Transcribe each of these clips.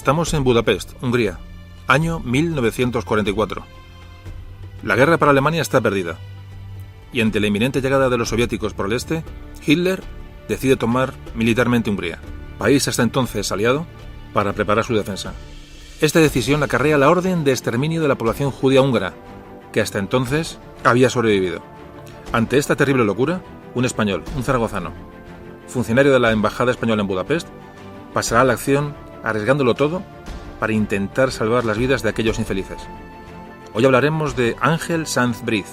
Estamos en Budapest, Hungría, año 1944. La guerra para Alemania está perdida, y ante la inminente llegada de los soviéticos por el este, Hitler decide tomar militarmente Hungría, país hasta entonces aliado, para preparar su defensa. Esta decisión acarrea la orden de exterminio de la población judía húngara, que hasta entonces había sobrevivido. Ante esta terrible locura, un español, un zaragozano, funcionario de la Embajada Española en Budapest, pasará a la acción arriesgándolo todo para intentar salvar las vidas de aquellos infelices. Hoy hablaremos de Ángel Sanz Briz,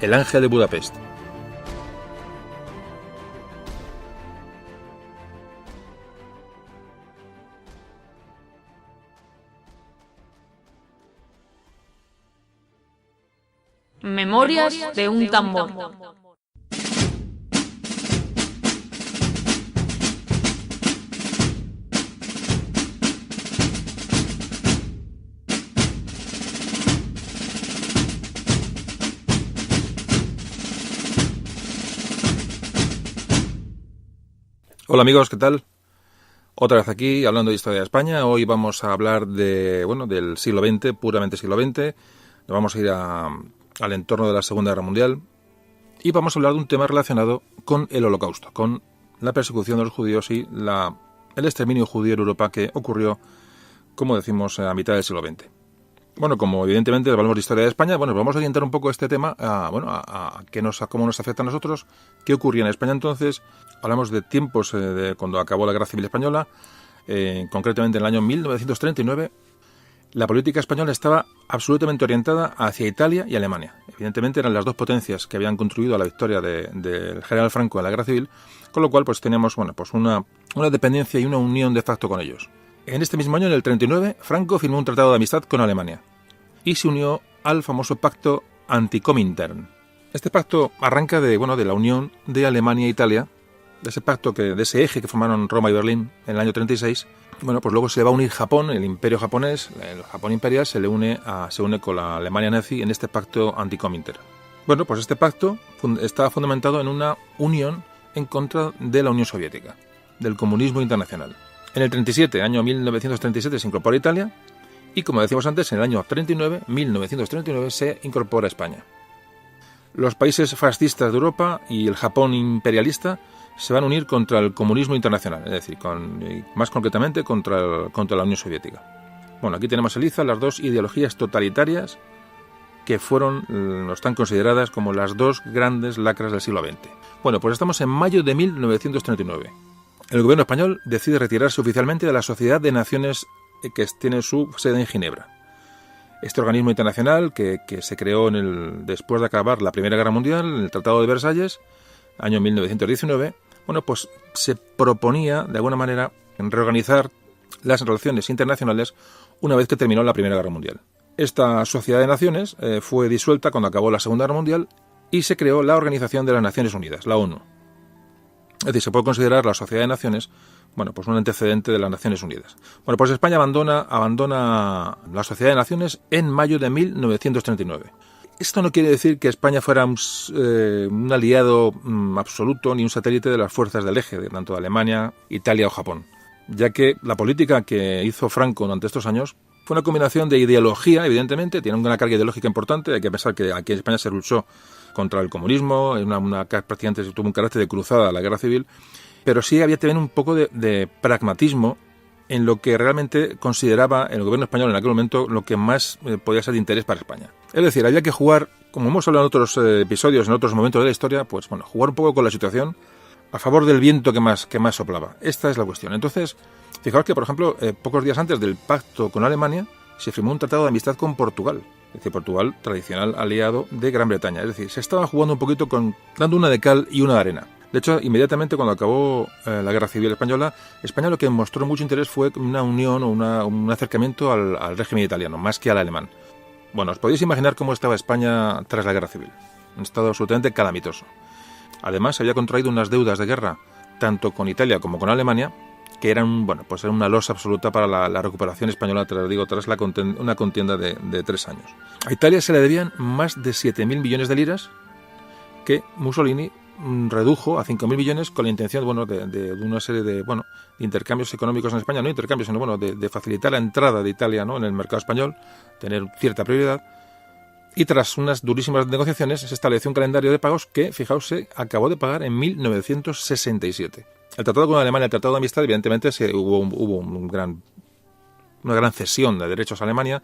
el ángel de Budapest. Memorias de un tambor. Hola amigos, ¿qué tal? Otra vez aquí hablando de historia de España. Hoy vamos a hablar del siglo XX, puramente siglo XX. Nos vamos a ir al entorno de la Segunda Guerra Mundial y vamos a hablar de un tema relacionado con el Holocausto, con la persecución de los judíos y el exterminio judío en Europa que ocurrió, como decimos, a mitad del siglo XX. Bueno, como evidentemente hablamos de historia de España, vamos a orientar un poco este tema a cómo nos afecta a nosotros, qué ocurría en España entonces. Hablamos de tiempos de cuando acabó la Guerra Civil Española, concretamente en el año 1939. La política española estaba absolutamente orientada hacia Italia y Alemania. Evidentemente eran las dos potencias que habían contribuido a la victoria del general Franco en la Guerra Civil, con lo cual pues teníamos una dependencia y una unión de facto con ellos. En este mismo año, en el 39, Franco firmó un tratado de amistad con Alemania y se unió al famoso pacto Anticomintern. Este pacto arranca de la unión de Alemania e Italia, de ese eje que formaron Roma y Berlín en el año 36. Pues luego se le va a unir Japón, el imperio japonés, el Japón imperial se une con la Alemania nazi en este pacto Anticomintern. Pues este pacto estaba fundamentado en una unión en contra de la Unión Soviética, del comunismo internacional. En el 37, año 1937, se incorpora Italia y, como decíamos antes, en el año 1939, se incorpora España. Los países fascistas de Europa y el Japón imperialista se van a unir contra el comunismo internacional, es decir, más concretamente contra la Unión Soviética. Aquí tenemos en liza las dos ideologías totalitarias que están consideradas como las dos grandes lacras del siglo XX. Pues estamos en mayo de 1939. El gobierno español decide retirarse oficialmente de la Sociedad de Naciones que tiene su sede en Ginebra. Este organismo internacional que se creó después de acabar la Primera Guerra Mundial, en el Tratado de Versalles, año 1919, se proponía de alguna manera reorganizar las relaciones internacionales una vez que terminó la Primera Guerra Mundial. Esta Sociedad de Naciones fue disuelta cuando acabó la Segunda Guerra Mundial y se creó la Organización de las Naciones Unidas, la ONU. Es decir, se puede considerar la Sociedad de Naciones, un antecedente de las Naciones Unidas. España abandona la Sociedad de Naciones en mayo de 1939. Esto no quiere decir que España fuera un aliado absoluto ni un satélite de las fuerzas del eje, tanto de Alemania, Italia o Japón, ya que la política que hizo Franco durante estos años fue una combinación de ideología, evidentemente, tiene una carga ideológica importante. Hay que pensar que aquí en España se luchó contra el comunismo, prácticamente tuvo un carácter de cruzada la Guerra Civil, pero sí había también un poco de pragmatismo en lo que realmente consideraba el gobierno español en aquel momento lo que más podía ser de interés para España. Es decir, había que jugar, como hemos hablado en otros episodios, en otros momentos de la historia, jugar un poco con la situación a favor del viento que más soplaba. Esta es la cuestión. Entonces, fijaos que, por ejemplo, pocos días antes del pacto con Alemania, se firmó un tratado de amistad con Portugal. Es decir, Portugal, tradicional aliado de Gran Bretaña. Es decir, se estaba jugando un poquito dando una de cal y una de arena. De hecho, inmediatamente cuando acabó la Guerra Civil Española, España lo que mostró mucho interés fue una unión o un acercamiento al régimen italiano, más que al alemán. Os podéis imaginar cómo estaba España tras la Guerra Civil. Un estado absolutamente calamitoso. Además, había contraído unas deudas de guerra, tanto con Italia como con Alemania, que eran una losa absoluta para la recuperación española, tras una contienda de 3 años. A Italia se le debían más de 7.000 millones de liras que Mussolini redujo a 5.000 millones con la intención de una serie de intercambios económicos en España, no intercambios, sino de facilitar la entrada de Italia, ¿no?, en el mercado español, tener cierta prioridad. Y tras unas durísimas negociaciones se estableció un calendario de pagos que, fijaos, se acabó de pagar en 1967. El tratado con Alemania, el tratado de amistad, evidentemente hubo una gran cesión de derechos a Alemania.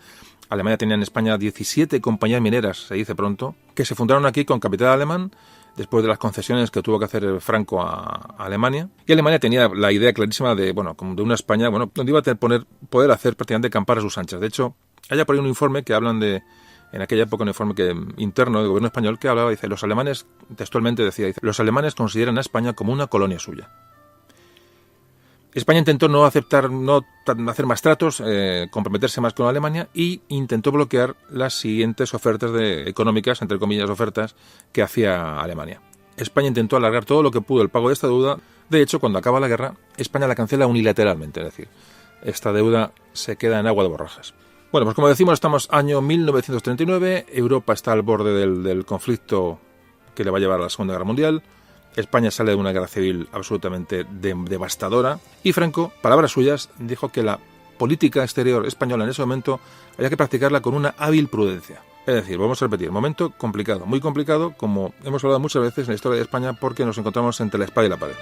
Alemania tenía en España 17 compañías mineras, se dice pronto, que se fundaron aquí con capital alemán, después de las concesiones que tuvo que hacer Franco a Alemania. Y Alemania tenía la idea clarísima de una España, donde iba a poder hacer prácticamente campar a sus anchas. De hecho, hay por ahí un informe que hablan en aquella época, un informe interno del gobierno español que hablaba, dice, los alemanes, textualmente decía, los alemanes consideran a España como una colonia suya. España intentó no hacer más tratos, comprometerse más con Alemania, y intentó bloquear las siguientes ofertas económicas, entre comillas, ofertas que hacía Alemania. España intentó alargar todo lo que pudo el pago de esta deuda. De hecho, cuando acaba la guerra, España la cancela unilateralmente, es decir, esta deuda se queda en agua de borrajas. Bueno, pues como decimos, estamos año 1939, Europa está al borde del conflicto que le va a llevar a la Segunda Guerra Mundial. España sale de una guerra civil absolutamente devastadora, y Franco, palabras suyas, dijo que la política exterior española en ese momento había que practicarla con una hábil prudencia. Es decir, vamos a repetir, momento complicado, muy complicado, como hemos hablado muchas veces en la historia de España, porque nos encontramos entre la espada y la pared.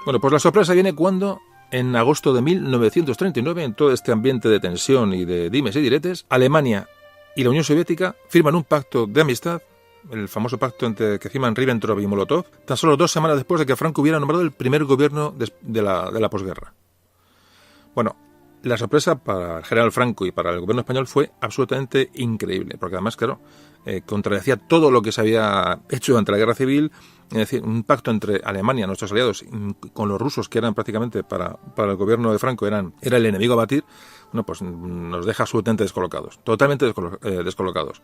Bueno, pues la sorpresa viene cuando, en agosto de 1939, en todo este ambiente de tensión y de dimes y diretes, Alemania y la Unión Soviética firman un pacto de amistad, el famoso pacto que firman Ribbentrop y Molotov, tan solo 2 semanas después de que Franco hubiera nombrado el primer gobierno de la posguerra. Bueno, la sorpresa para el general Franco y para el gobierno español fue absolutamente increíble, porque además, claro, contradecía todo lo que se había hecho durante la guerra civil. Es decir, un pacto entre Alemania, nuestros aliados, con los rusos, que eran prácticamente para el gobierno de Franco era el enemigo a batir. Bueno, pues nos deja absolutamente descolocados, totalmente descolocados.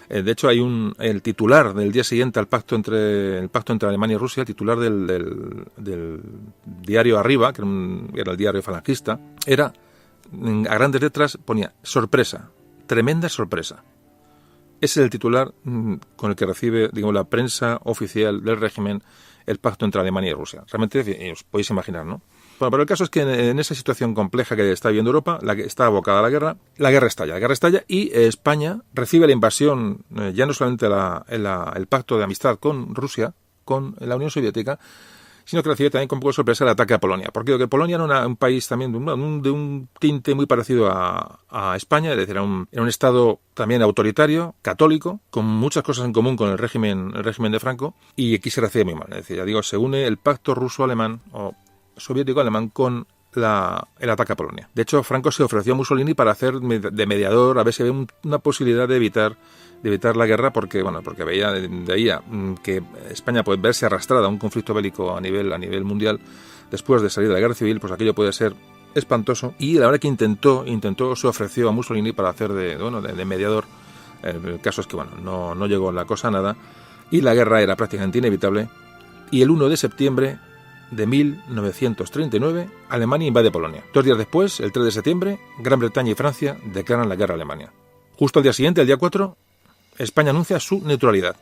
De hecho, hay el titular del día siguiente al pacto entre Alemania y Rusia, el titular del diario Arriba, que era el diario falangista, era, a grandes letras, ponía sorpresa, tremenda sorpresa. Ese es el titular con el que recibe, la prensa oficial del régimen, el pacto entre Alemania y Rusia. Realmente os podéis imaginar, ¿no? Bueno, pero el caso es que en esa situación compleja que está viviendo Europa, la que está abocada a la guerra estalla y España recibe la invasión, ya no solamente el pacto de amistad con Rusia, con la Unión Soviética, sino que recibe también con poco sorpresa el ataque a Polonia. Porque Polonia era un país también de un tinte muy parecido a España, es decir, era un estado también autoritario, católico, con muchas cosas en común con el régimen de Franco, y aquí se recibe muy mal. Es decir, se une el pacto ruso-alemán o soviético-alemán con el ataque a Polonia. De hecho, Franco se ofreció a Mussolini para hacer de mediador, a ver si había una posibilidad de evitar la guerra, porque veía que España puede verse arrastrada a un conflicto bélico a nivel mundial después de salir de la guerra civil. Pues aquello puede ser espantoso, y la verdad que intentó, se ofreció a Mussolini para hacer de mediador. El caso es que no llegó la cosa a nada, y la guerra era prácticamente inevitable, y el 1 de septiembre de 1939 Alemania invade Polonia. 2 días después, el 3 de septiembre, Gran Bretaña y Francia declaran la guerra a Alemania. Justo al día siguiente, el día 4, España anuncia su neutralidad.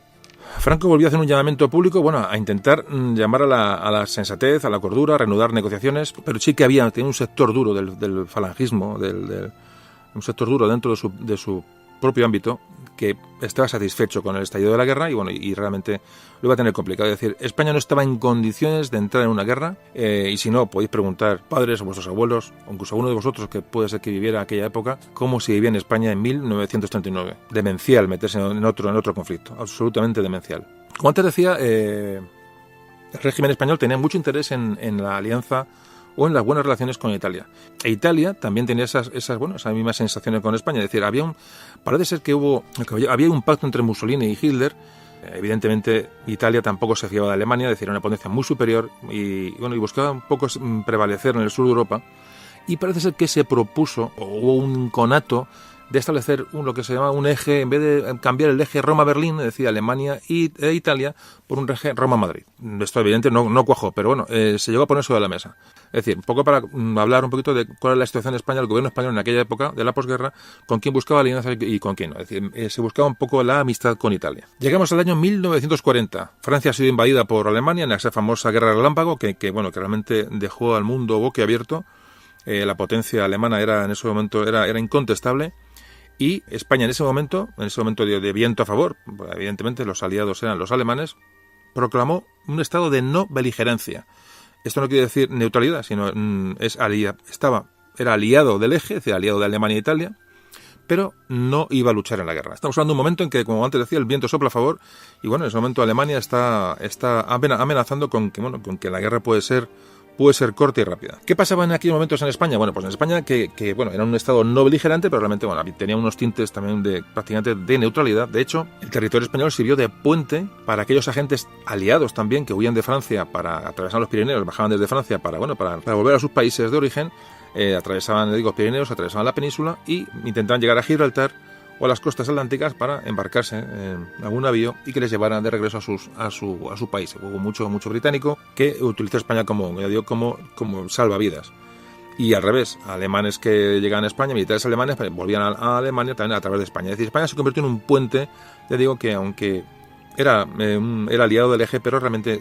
Franco volvió a hacer un llamamiento público, a intentar llamar a la sensatez, a la cordura, a reanudar negociaciones, pero sí que tenía un sector duro del falangismo, un sector duro dentro de su propio ámbito, que estaba satisfecho con el estallido de la guerra y realmente lo iba a tener complicado. Es decir, España no estaba en condiciones de entrar en una guerra, y si no, podéis preguntar padres o vuestros abuelos, o incluso a uno de vosotros que puede ser que viviera aquella época, cómo se vivía en España en 1939. Demencial meterse en otro conflicto, absolutamente demencial. Como antes decía, el régimen español tenía mucho interés en la alianza o en las buenas relaciones con Italia. E Italia también tenía esas mismas sensaciones con España. Es decir, parece ser que había un pacto entre Mussolini y Hitler, Evidentemente, Italia tampoco se fiaba de Alemania, es decir, era una potencia muy superior y buscaba un poco prevalecer en el sur de Europa. Y parece ser que se propuso, o hubo un conato, de establecer lo que se llama un eje, en vez de cambiar el eje Roma-Berlín, es decir, Alemania e Italia, por un eje Roma-Madrid. Esto evidentemente no cuajó, pero bueno, se llegó a poner sobre la mesa. Es decir, un poco para hablar un poquito de cuál es la situación de España, el gobierno español en aquella época de la posguerra, con quién buscaba alianza y con quién no. Es decir, se buscaba un poco la amistad con Italia. Llegamos al año 1940. Francia ha sido invadida por Alemania en esa famosa guerra del Relámpago, que realmente dejó al mundo boquiabierto. La potencia alemana en ese momento era incontestable. Y España en ese momento de viento a favor, evidentemente los aliados eran los alemanes, proclamó un estado de no beligerancia. Esto no quiere decir neutralidad, sino era aliado del eje, es decir, aliado de Alemania e Italia, pero no iba a luchar en la guerra. Estamos hablando de un momento en que, como antes decía, el viento sopla a favor y en ese momento Alemania está amenazando con que la guerra puede ser corta y rápida. ¿Qué pasaba en aquellos momentos en España? Bueno, pues en España que era un estado no beligerante, pero realmente tenía unos tintes también prácticamente de neutralidad. De hecho, el territorio español sirvió de puente para aquellos agentes aliados también que huían de Francia para atravesar los Pirineos, bajaban desde Francia para volver a sus países de origen, atravesaban los Pirineos, atravesaban la península y intentaban llegar a Gibraltar o a las costas atlánticas para embarcarse en algún navío y que les llevaran de regreso a su país. Hubo mucho británico que utilizó España como salvavidas. Y al revés, alemanes que llegaban a España, militares alemanes, volvían a Alemania también a través de España. Es decir, España se convirtió en un puente, que aunque era aliado del eje, pero realmente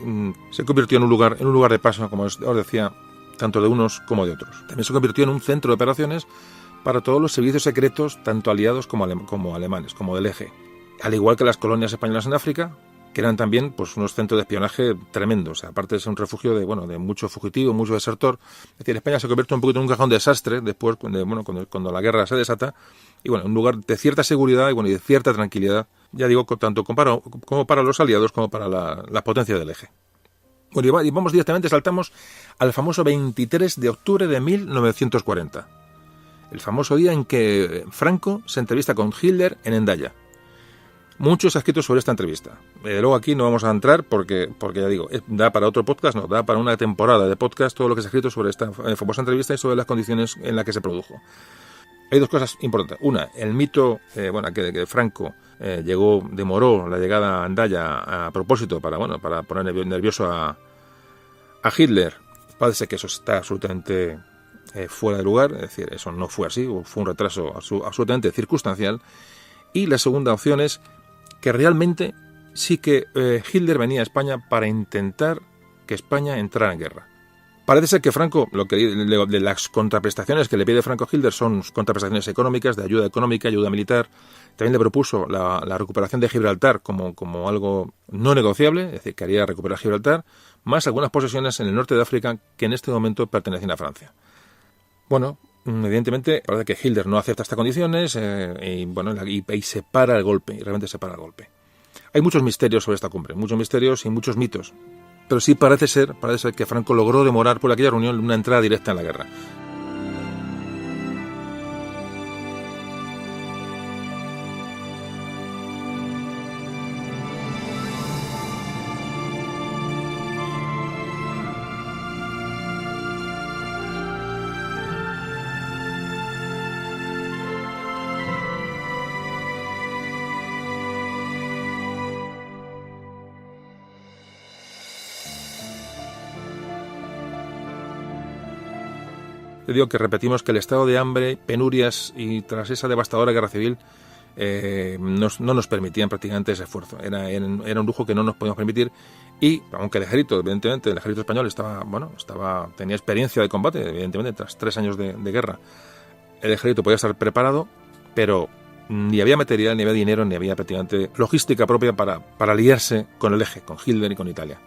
se convirtió en un lugar de paso, como os decía, tanto de unos como de otros. También se convirtió en un centro de operaciones para todos los servicios secretos, tanto aliados como alemanes, como del eje. Al igual que las colonias españolas en África, que eran también unos centros de espionaje tremendos. aparte de ser un refugio de mucho fugitivo, mucho desertor. Es decir, España se convierte un poquito en un cajón de desastre después, cuando la guerra se desata. Y un lugar de cierta seguridad y de cierta tranquilidad, ya digo, tanto como para los aliados como para la potencia del eje. Bueno, y vamos directamente, saltamos al famoso 23 de octubre de 1940. El famoso día en que Franco se entrevista con Hitler en Hendaya. Mucho se ha escrito sobre esta entrevista. Luego aquí no vamos a entrar porque ya digo, da para otro podcast, da para una temporada de podcast todo lo que se ha escrito sobre esta famosa entrevista y sobre las condiciones en las que se produjo. Hay dos cosas importantes. Una, el mito que Franco demoró la llegada a Hendaya a propósito para poner nervioso a Hitler. Parece que eso está absolutamente fuera de lugar, es decir, eso no fue así, fue un retraso absolutamente circunstancial. Y la segunda opción es que realmente sí que Hitler venía a España para intentar que España entrara en guerra. Parece ser que Franco, de las contraprestaciones que le pide Franco a Hitler son contraprestaciones económicas, de ayuda económica, ayuda militar. También le propuso la recuperación de Gibraltar como algo no negociable, es decir, que haría recuperar Gibraltar, más algunas posesiones en el norte de África que en este momento pertenecen a Francia. Bueno, evidentemente, parece que Hitler no acepta estas condiciones y se para el golpe, y realmente se para el golpe. Hay muchos misterios sobre esta cumbre, muchos misterios y muchos mitos, pero sí parece ser que Franco logró demorar por aquella reunión una entrada directa en la guerra. Te digo que repetimos que el estado de hambre, penurias y tras esa devastadora guerra civil no nos permitían prácticamente ese esfuerzo. Era un lujo que no nos podíamos permitir y aunque el ejército español tenía experiencia de combate, evidentemente tras 3 años de guerra, el ejército podía estar preparado, pero ni había material, ni había dinero, ni había prácticamente logística propia para aliarse con el eje, con Hitler y con Italia.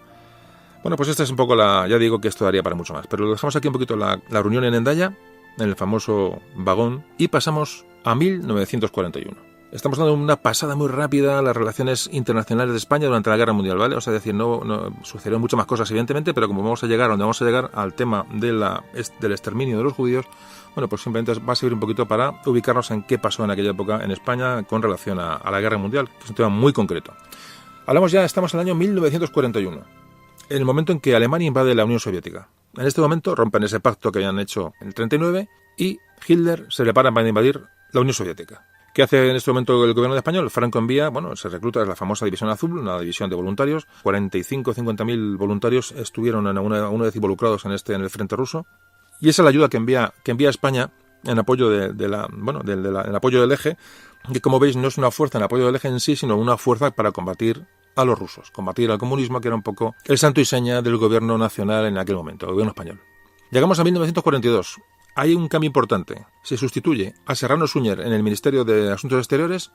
Bueno, pues esta es un poco ya digo que esto daría para mucho más, pero lo dejamos aquí un poquito la reunión en Hendaya, en el famoso vagón, y pasamos a 1941. Estamos dando una pasada muy rápida a las relaciones internacionales de España durante la Guerra Mundial, ¿vale? O sea, es decir, no sucedieron muchas más cosas, evidentemente, pero como vamos a llegar al tema del exterminio de los judíos, bueno, pues simplemente va a servir un poquito para ubicarnos en qué pasó en aquella época en España con relación a la Guerra Mundial, que es un tema muy concreto. Estamos en el año 1941, en el momento en que Alemania invade la Unión Soviética. En este momento rompen ese pacto que habían hecho en el 39 y Hitler se prepara para invadir la Unión Soviética. ¿Qué hace en este momento el gobierno español? Franco envía, se recluta la famosa División Azul, una división de voluntarios. 45 o 50.000 voluntarios estuvieron una vez involucrados en el frente ruso. Y esa es la ayuda que envía España en apoyo en apoyo del eje, que como veis no es una fuerza en apoyo del eje en sí, sino una fuerza para combatir a los rusos, combatir al comunismo, que era un poco el santo y seña del gobierno nacional en aquel momento, el gobierno español. Llegamos a 1942. Hay un cambio importante. Se sustituye a Serrano Suñer en el Ministerio de Asuntos Exteriores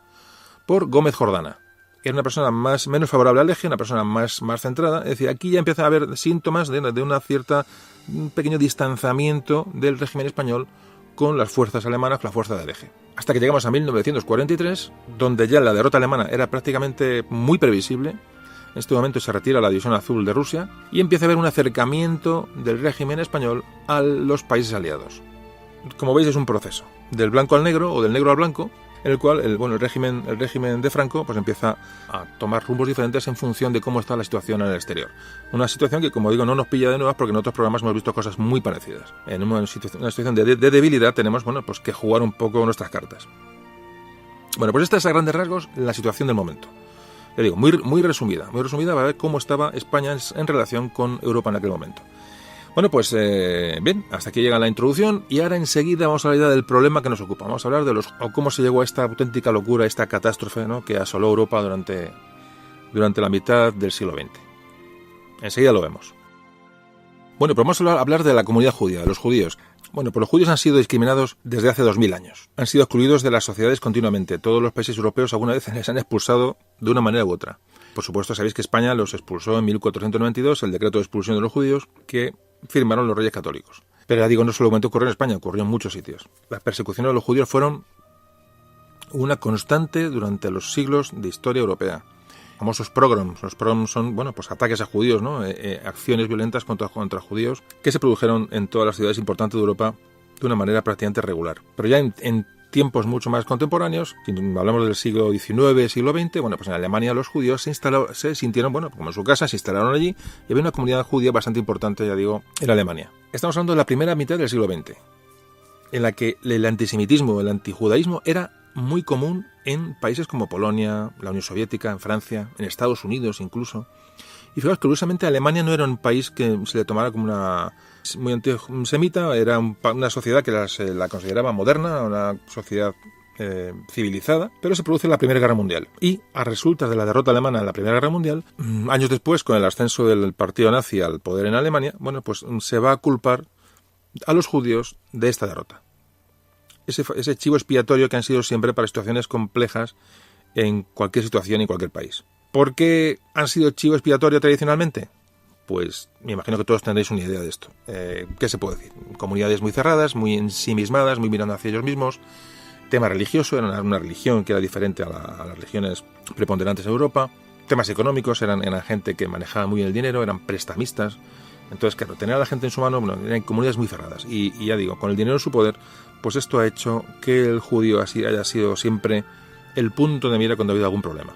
por Gómez Jordana, que era una persona menos favorable al eje, una persona más centrada. Es decir, aquí ya empieza a haber síntomas de un pequeño distanciamiento del régimen español con las fuerzas alemanas, con la fuerza del eje. Hasta que llegamos a 1943, donde ya la derrota alemana era prácticamente muy previsible. En este momento se retira la División Azul de Rusia y empieza a haber un acercamiento del régimen español a los países aliados. Como veis, es un proceso del blanco al negro o del negro al blanco, en el cual el régimen de Franco pues empieza a tomar rumbos diferentes en función de cómo está la situación en el exterior. Una situación que, como digo, no nos pilla de nuevas porque en otros programas hemos visto cosas muy parecidas. En una situación de debilidad tenemos que jugar un poco nuestras cartas. Pues esta es a grandes rasgos la situación del momento. Ya digo, muy resumida para ver cómo estaba España en relación con Europa en aquel momento. Bien, hasta aquí llega la introducción y ahora enseguida vamos a hablar del problema que nos ocupa. Vamos a hablar de cómo se llegó a esta auténtica locura, esta catástrofe, ¿no?, que asoló Europa durante la mitad del siglo XX. Enseguida lo vemos. Pero vamos a hablar de la comunidad judía, de los judíos. Pues los judíos han sido discriminados desde hace 2000 años. Han sido excluidos de las sociedades continuamente. Todos los países europeos alguna vez les han expulsado de una manera u otra. Por supuesto, sabéis que España los expulsó en 1492, el decreto de expulsión de los judíos, que firmaron los reyes católicos. Pero ya digo, no solamente ocurrió en España, ocurrió en muchos sitios. Las persecuciones de los judíos fueron una constante durante los siglos de historia europea. Famosos pogroms. Los pogroms son, ataques a judíos, ¿no? Acciones violentas contra judíos que se produjeron en todas las ciudades importantes de Europa de una manera prácticamente regular. Pero ya en tiempos mucho más contemporáneos, si hablamos del siglo XIX, siglo XX, en Alemania los judíos se sintieron, como en su casa, se instalaron allí y había una comunidad judía bastante importante, ya digo, en Alemania. Estamos hablando de la primera mitad del siglo XX, en la que el antisemitismo, el antijudaísmo era muy común en países como Polonia, la Unión Soviética, en Francia, en Estados Unidos incluso. Y fijaos, curiosamente, Alemania no era un país que se le tomara como muy antisemita, era una sociedad que se la consideraba moderna, una sociedad civilizada, pero se produce la Primera Guerra Mundial. Y a resultas de la derrota alemana en la Primera Guerra Mundial, años después, con el ascenso del partido nazi al poder en Alemania, se va a culpar a los judíos de esta derrota. Ese chivo expiatorio que han sido siempre para situaciones complejas en cualquier situación y en cualquier país. ¿Por qué han sido chivo expiatorio tradicionalmente? Pues me imagino que todos tendréis una idea de esto. ¿Qué se puede decir? Comunidades muy cerradas, muy ensimismadas, muy mirando hacia ellos mismos. Tema religioso, era una religión que era diferente a las religiones preponderantes de Europa. Temas económicos, eran gente que manejaba muy bien el dinero, eran prestamistas. Entonces, claro, tener a la gente en su mano, eran comunidades muy cerradas. Y ya digo, con el dinero en su poder, pues esto ha hecho que el judío haya sido siempre el punto de mira cuando ha habido algún problema.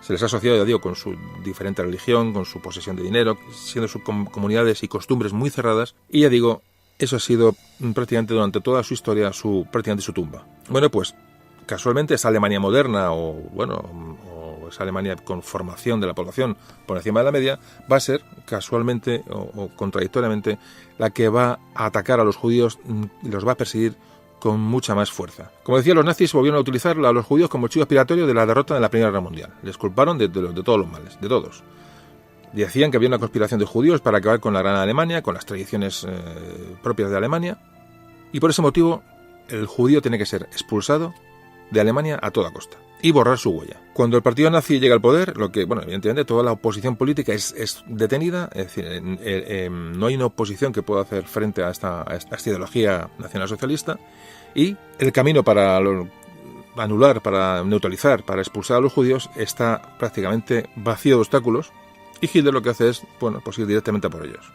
Se les ha asociado, ya digo, con su diferente religión, con su posesión de dinero, siendo sus comunidades y costumbres muy cerradas. Y ya digo, eso ha sido prácticamente durante toda su historia prácticamente su tumba. Pues casualmente esa Alemania moderna o esa Alemania con formación de la población por encima de la media va a ser casualmente o contradictoriamente la que va a atacar a los judíos y los va a perseguir con mucha más fuerza. Como decía, los nazis volvieron a utilizar a los judíos como chivo expiatorio de la derrota de la Primera Guerra Mundial. Les culparon de todos los males, de todos. Decían que había una conspiración de judíos para acabar con la Gran Alemania, con las tradiciones propias de Alemania, y por ese motivo el judío tiene que ser expulsado de Alemania a toda costa y borrar su huella. Cuando el partido nazi llega al poder, evidentemente toda la oposición política es detenida, es decir, no hay una oposición que pueda hacer frente a esta ideología nacionalsocialista, y el camino para anular, para neutralizar, para expulsar a los judíos está prácticamente vacío de obstáculos, y Hitler lo que hace es, ir directamente a por ellos.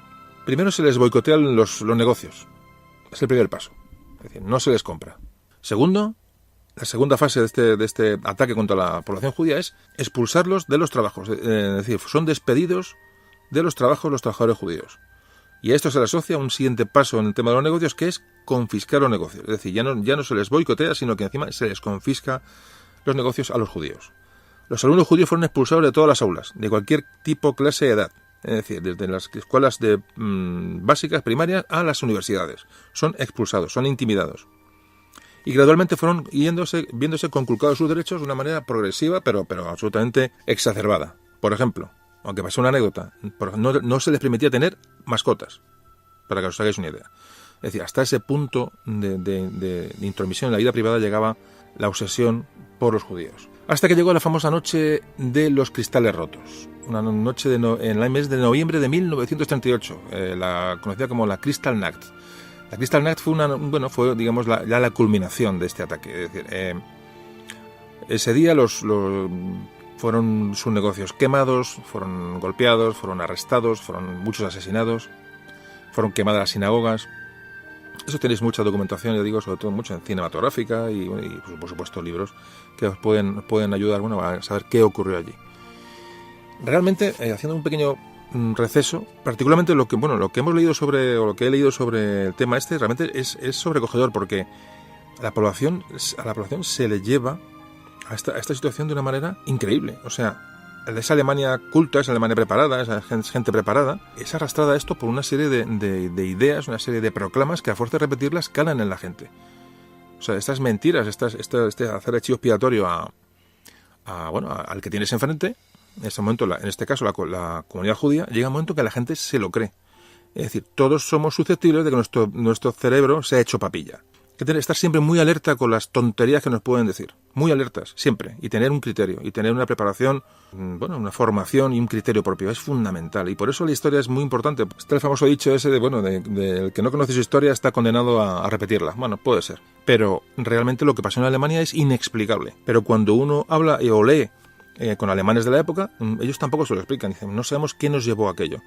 Primero se les boicotean los negocios, es el primer paso, es decir, no se les compra. Segundo, La segunda fase de este ataque contra la población judía es expulsarlos de los trabajos. Es decir, son despedidos de los trabajos los trabajadores judíos. Y a esto se le asocia un siguiente paso en el tema de los negocios, que es confiscar los negocios. Es decir, ya no se les boicotea, sino que encima se les confisca los negocios a los judíos. Los alumnos judíos fueron expulsados de todas las aulas, de cualquier tipo, clase de edad. Es decir, desde las escuelas básicas, primarias, a las universidades. Son expulsados, son intimidados. Y gradualmente fueron viéndose conculcados sus derechos de una manera progresiva, pero absolutamente exacerbada. Por ejemplo, aunque pasó una anécdota, no se les permitía tener mascotas, para que os hagáis una idea. Es decir, hasta ese punto de intromisión en la vida privada llegaba la obsesión por los judíos. Hasta que llegó la famosa noche de los cristales rotos. Una noche en el mes de noviembre de 1938, la conocida como la Kristallnacht. La Kristallnacht fue digamos, ya la culminación de este ataque. Es decir, ese día fueron sus negocios quemados, fueron golpeados, fueron arrestados, fueron muchos asesinados, fueron quemadas las sinagogas. Eso tenéis mucha documentación, ya digo, sobre todo mucho en cinematográfica y por supuesto libros que os pueden ayudar a saber qué ocurrió allí. Realmente, haciendo un pequeño receso, particularmente lo que hemos leído o lo que he leído sobre el tema realmente es sobrecogedor, porque a la población se le lleva a esta situación de una manera increíble. O sea, esa Alemania culta, esa Alemania preparada, esa gente preparada, es arrastrada a esto por una serie de ideas, una serie de proclamas que a fuerza de repetirlas calan en la gente. O sea, estas mentiras, este hacer archivo expiatorio al que tienes enfrente, en este momento, en este caso la comunidad judía, llega un momento que la gente se lo cree. Es decir, todos somos susceptibles de que nuestro cerebro sea hecho papilla. Hay que estar siempre muy alerta con las tonterías que nos pueden decir. Muy alertas, siempre. Y tener un criterio, y tener una preparación, una formación y un criterio propio. Es fundamental. Y por eso la historia es muy importante. Está el famoso dicho ese de el que no conoce su historia está condenado a repetirla. Bueno, puede ser. Pero realmente lo que pasó en Alemania es inexplicable. Pero cuando uno habla o lee con alemanes de la época, ellos tampoco se lo explican. Dicen, no sabemos qué nos llevó a aquello.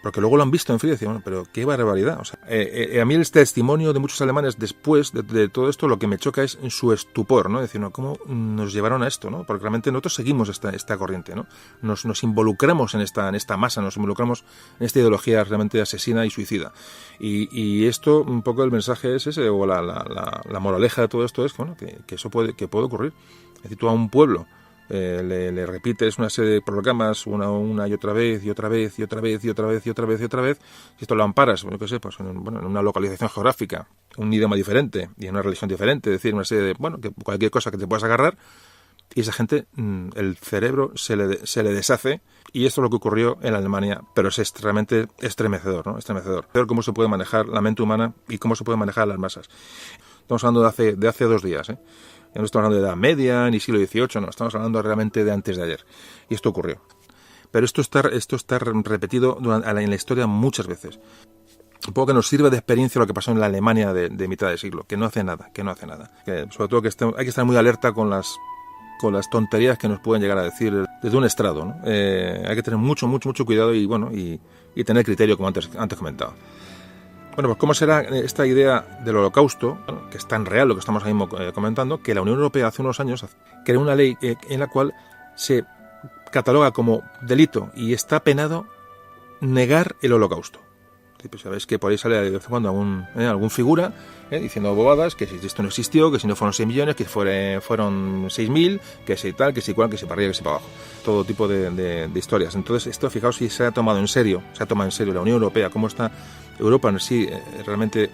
Porque luego lo han visto en frío y decían, pero qué barbaridad. O sea, a mí el testimonio de muchos alemanes después de todo esto, lo que me choca es su estupor, ¿no? Decir, ¿cómo nos llevaron a esto, no? Porque realmente nosotros seguimos esta corriente, ¿no? Nos involucramos en esta masa, nos involucramos en esta ideología realmente asesina y suicida. Y esto, un poco el mensaje es ese, o la moraleja de todo esto es que eso puede ocurrir. Es decir, tú a un pueblo le repites una serie de programas una y otra vez, y otra vez, y otra vez, y otra vez, y otra vez, y otra vez. Si esto lo amparas, en una localización geográfica, un idioma diferente y en una religión diferente, es decir, una serie de, que cualquier cosa que te puedas agarrar, y esa gente, el cerebro se le deshace, y esto es lo que ocurrió en Alemania, pero es realmente estremecedor, ¿no? Estremecedor. Ver cómo se puede manejar la mente humana y cómo se puede manejar las masas. Estamos hablando de hace 2 días, ¿eh? Ya no estamos hablando de Edad Media ni siglo XVIII, no, estamos hablando realmente de antes de ayer. Y esto ocurrió. Pero esto está repetido en la historia muchas veces. Un poco que nos sirve de experiencia lo que pasó en la Alemania de mitad de siglo, que no hace nada. Que sobre todo hay que estar muy alerta con las tonterías que nos pueden llegar a decir desde un estrado, ¿no? Hay que tener mucho cuidado y tener criterio, como antes comentaba. Bueno, pues ¿cómo será esta idea del holocausto, que es tan real lo que estamos ahora mismo comentando, que la Unión Europea hace unos años creó una ley en la cual se cataloga como delito y está penado negar el holocausto? Pues sabéis que por ahí sale de vez en cuando algún figura diciendo bobadas, que si esto no existió, que si no fueron 6 millones, que fueron 6.000, que si tal, que si cual, que si para arriba, que si para abajo. Todo tipo de historias. Entonces, esto, fijaos si se ha tomado en serio la Unión Europea, cómo está Europa en sí, realmente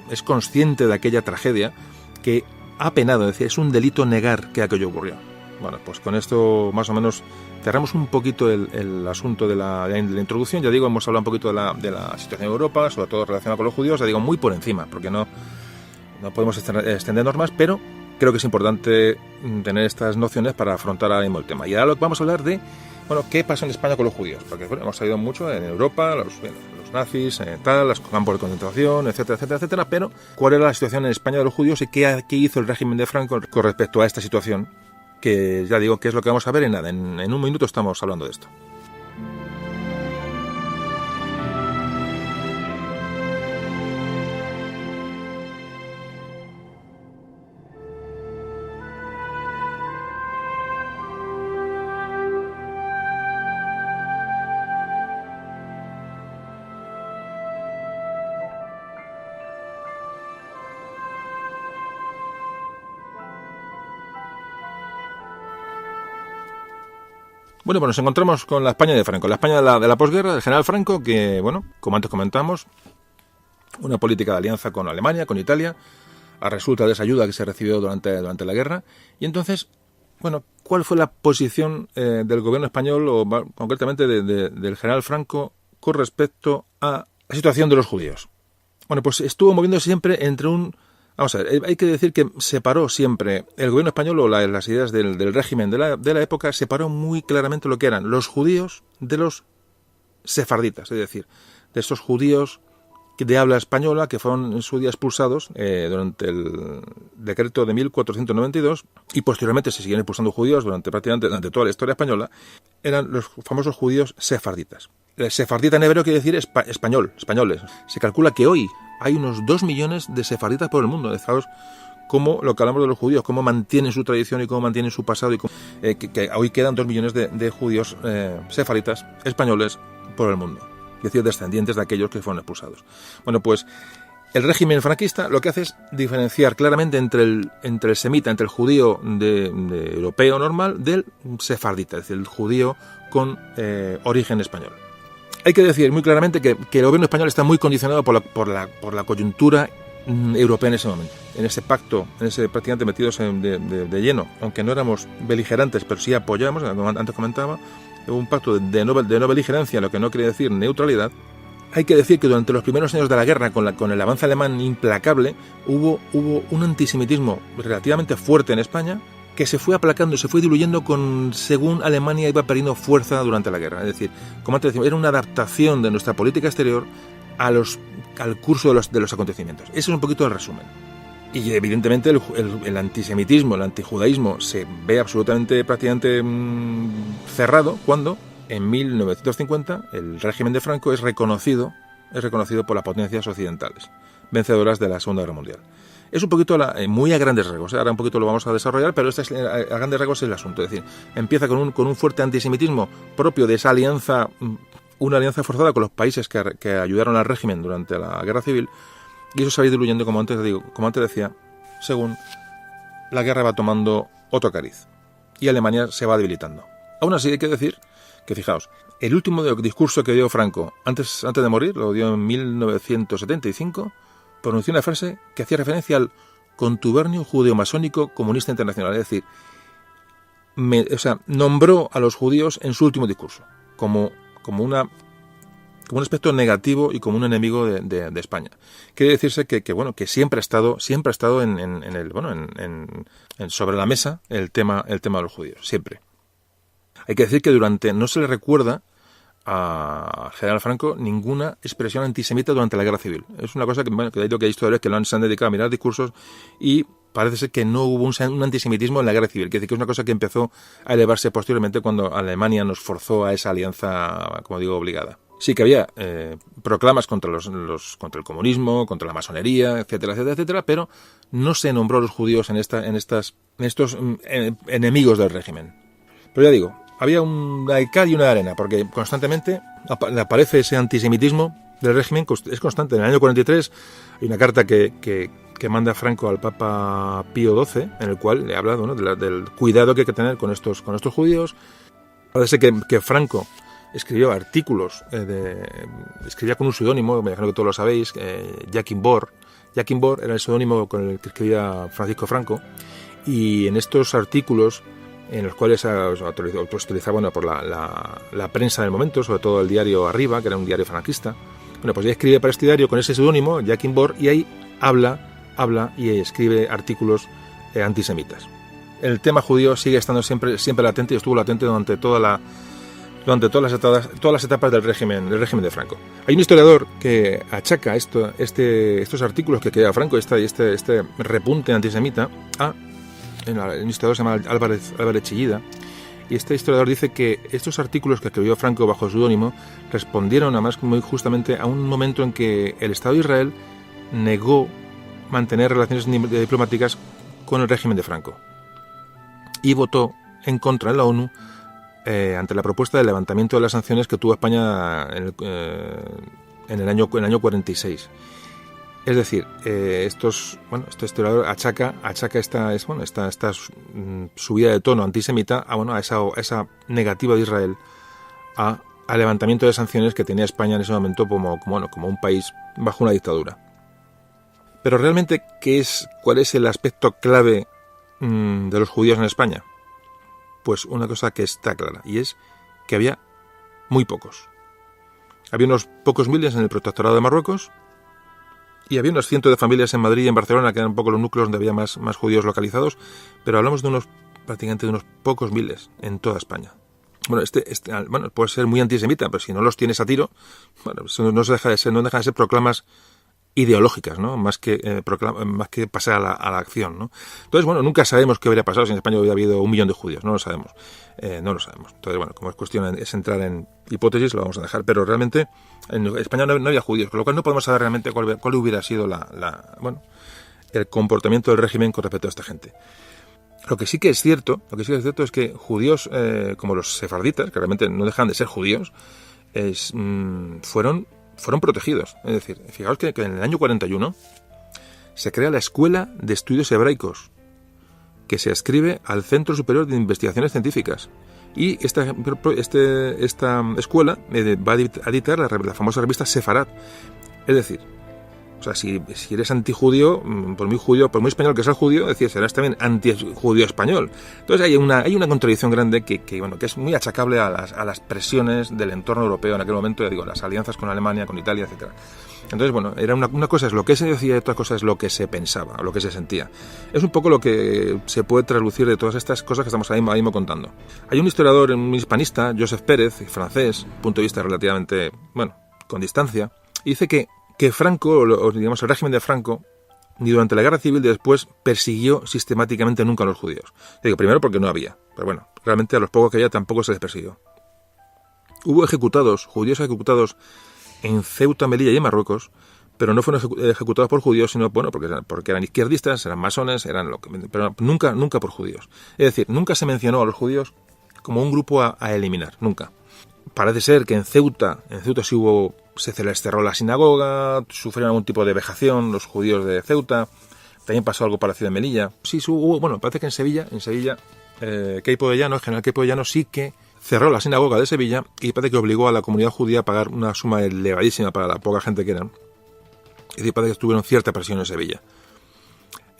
es consciente de aquella tragedia que ha penado, es decir, es un delito negar que aquello ocurrió. Bueno, pues con esto más o menos cerramos un poquito el asunto de la introducción. Ya digo, hemos hablado un poquito de la situación en Europa, sobre todo relacionada con los judíos, ya digo, muy por encima, porque no podemos extendernos más, pero creo que es importante tener estas nociones para afrontar ahora mismo el tema. Y ahora vamos a hablar de, qué pasó en España con los judíos, porque hemos salido mucho en Europa, los nazis, los campos de concentración, etcétera, pero ¿cuál era la situación en España de los judíos y qué hizo el régimen de Franco con respecto a esta situación? Que ya digo que es lo que vamos a ver en nada. En un minuto estamos hablando de esto. Bueno, pues nos encontramos con la España de Franco, la España de la posguerra, del general Franco, que, bueno, como antes comentamos, una política de alianza con Alemania, con Italia, a resulta de esa ayuda que se recibió durante la guerra. Y entonces, bueno, ¿cuál fue la posición del gobierno español, o concretamente del general Franco, con respecto a la situación de los judíos? Bueno, pues estuvo moviéndose siempre entre un... Vamos a ver, hay que decir que separó siempre el gobierno español, o las ideas del régimen de la época, separó muy claramente lo que eran los judíos de los sefarditas, es decir, de esos judíos de habla española que fueron en su día expulsados durante el decreto de 1492, y posteriormente se siguieron expulsando judíos durante toda la historia española. Eran los famosos judíos sefarditas. El sefardita en hebreo quiere decir españoles. Se calcula que hoy hay unos 2 millones de sefarditas por el mundo. Fijaos cómo lo que hablamos de los judíos, cómo mantienen su tradición y cómo mantienen su pasado, y que hoy quedan 2 millones de judíos sefarditas españoles por el mundo, es decir, descendientes de aquellos que fueron expulsados. Bueno, pues el régimen franquista lo que hace es diferenciar claramente entre el semita, entre el judío de europeo normal, del sefardita, es decir, el judío con origen español. Hay que decir muy claramente que el gobierno español está muy condicionado por la coyuntura europea en ese momento, en ese pacto, prácticamente metidos de lleno, aunque no éramos beligerantes, pero sí apoyamos, como antes comentaba, un pacto de no beligerancia, lo que no quiere decir neutralidad. Hay que decir que durante los primeros años de la guerra, con el avance alemán implacable, hubo un antisemitismo relativamente fuerte en España, que se fue aplacando, se fue diluyendo según Alemania iba perdiendo fuerza durante la guerra. Es decir, como antes decíamos, era una adaptación de nuestra política exterior al curso de los acontecimientos. Ese es un poquito el resumen. Y evidentemente el antisemitismo, el antijudaísmo se ve prácticamente cerrado cuando en 1950 el régimen de Franco es reconocido por las potencias occidentales, vencedoras de la Segunda Guerra Mundial. Es un poquito muy a grandes rasgos, ahora un poquito lo vamos a desarrollar, pero a grandes rasgos es el asunto. Es decir, empieza con un fuerte antisemitismo propio de esa alianza, una alianza forzada con los países que ayudaron al régimen durante la Guerra Civil, y eso se va diluyendo, como antes decía, según la guerra va tomando otro cariz y Alemania se va debilitando. Aún así hay que decir que, fijaos, el último discurso que dio Franco antes de morir, lo dio en 1975, pronunció una frase que hacía referencia al contubernio judeo-masónico comunista internacional, es decir, nombró a los judíos en su último discurso como un aspecto negativo y como un enemigo de España. Quiere decirse que siempre ha estado sobre la mesa el tema de los judíos, siempre. Hay que decir que no se le recuerda a General Franco ninguna expresión antisemita durante la Guerra Civil. Es una cosa que hay historiadores que se han dedicado a mirar discursos, y parece ser que no hubo un antisemitismo en la Guerra Civil, que es una cosa que empezó a elevarse posteriormente cuando Alemania nos forzó a esa alianza, como digo, obligada. Sí que había proclamas contra contra el comunismo, contra la masonería, etcétera, etcétera, etcétera, pero no se nombró a los judíos en estos enemigos del régimen. Pero ya digo, había una de cal y una de arena, porque constantemente aparece ese antisemitismo del régimen, es constante. En el año 43 hay una carta que manda Franco al Papa Pío XII, en el cual le habla del cuidado que hay que tener con estos judíos. Parece que Franco escribió artículos, escribía con un seudónimo, me imagino que todos lo sabéis, Joachim Bohr. Joachim Bohr era el seudónimo con el que escribía Francisco Franco, y en estos artículos, en los cuales utilizaba por la prensa del momento, sobre todo el diario Arriba, que era un diario franquista, pues ya escribe para este diario con ese seudónimo, Joachim Bohr, y ahí habla y escribe artículos antisemitas. El tema judío sigue estando siempre latente, y estuvo latente durante todas las etapas del régimen de Franco. Hay un historiador que achaca estos artículos que crea Franco, este repunte antisemita, un historiador se llama Álvarez Chillida, y este historiador dice que estos artículos que escribió Franco bajo seudónimo respondieron además muy justamente a un momento en que el Estado de Israel negó mantener relaciones diplomáticas con el régimen de Franco y votó en contra en la ONU ante la propuesta de levantamiento de las sanciones que tuvo España en el año 46. Es decir, este historiador achaca esta subida de tono antisemita a esa negativa de Israel al levantamiento de sanciones que tenía España en ese momento como un país bajo una dictadura. Pero realmente, ¿cuál es el aspecto clave de los judíos en España? Pues una cosa que está clara, y es que había muy pocos. Había unos pocos miles en el protectorado de Marruecos, y había unos cientos de familias en Madrid y en Barcelona, que eran un poco los núcleos donde había más judíos localizados, pero hablamos de prácticamente de unos pocos miles en toda España. Bueno, puede ser muy antisemita, pero si no los tienes a tiro, eso no deja de ser proclamas ideológicas, ¿no? Más que pasar a la acción, ¿no? Entonces, nunca sabemos qué habría pasado si en España hubiera habido 1 millón de judíos, no lo sabemos. Entonces, como es cuestión es entrar en hipótesis, lo vamos a dejar, pero realmente en España no había judíos, con lo cual no podemos saber realmente cuál hubiera sido el comportamiento del régimen con respecto a esta gente. Lo que sí que es cierto es que judíos como los sefarditas, que realmente no dejan de ser judíos, fueron protegidos. Es decir, fijaos que en el año 41 se crea la Escuela de Estudios Hebraicos, que se adscribe al Centro Superior de Investigaciones Científicas. Y esta escuela va a editar la famosa revista Sefarad. Es decir, si eres antijudío, por muy español que sea el judío, serás también antijudío español. Entonces hay una contradicción grande que es muy achacable a las presiones del entorno europeo en aquel momento, las alianzas con Alemania, con Italia, etcétera. Entonces, era una cosa es lo que se decía y otra cosa es lo que se pensaba, lo que se sentía. Es un poco lo que se puede traslucir de todas estas cosas que estamos ahí mismo contando. Hay un historiador, un hispanista, Joseph Pérez, francés, punto de vista relativamente, con distancia, y dice que Franco, el régimen de Franco, ni durante la guerra civil ni después persiguió sistemáticamente nunca a los judíos. Primero porque no había, pero realmente a los pocos que había tampoco se les persiguió. Hubo judíos ejecutados en Ceuta, Melilla y en Marruecos, pero no fueron ejecutados por judíos, sino porque eran izquierdistas, eran masones, pero nunca por judíos. Es decir, nunca se mencionó a los judíos como un grupo a eliminar, nunca. Parece ser que en Ceuta sí se les cerró la sinagoga, sufrieron algún tipo de vejación los judíos de Ceuta, también pasó algo parecido en Melilla. Sí, hubo, parece que en Sevilla, Queipo de Llano, el general Queipo de Llano sí que cerró la sinagoga de Sevilla y parece que obligó a la comunidad judía a pagar una suma elevadísima para la poca gente que eran. Es decir, parece que tuvieron cierta presión en Sevilla.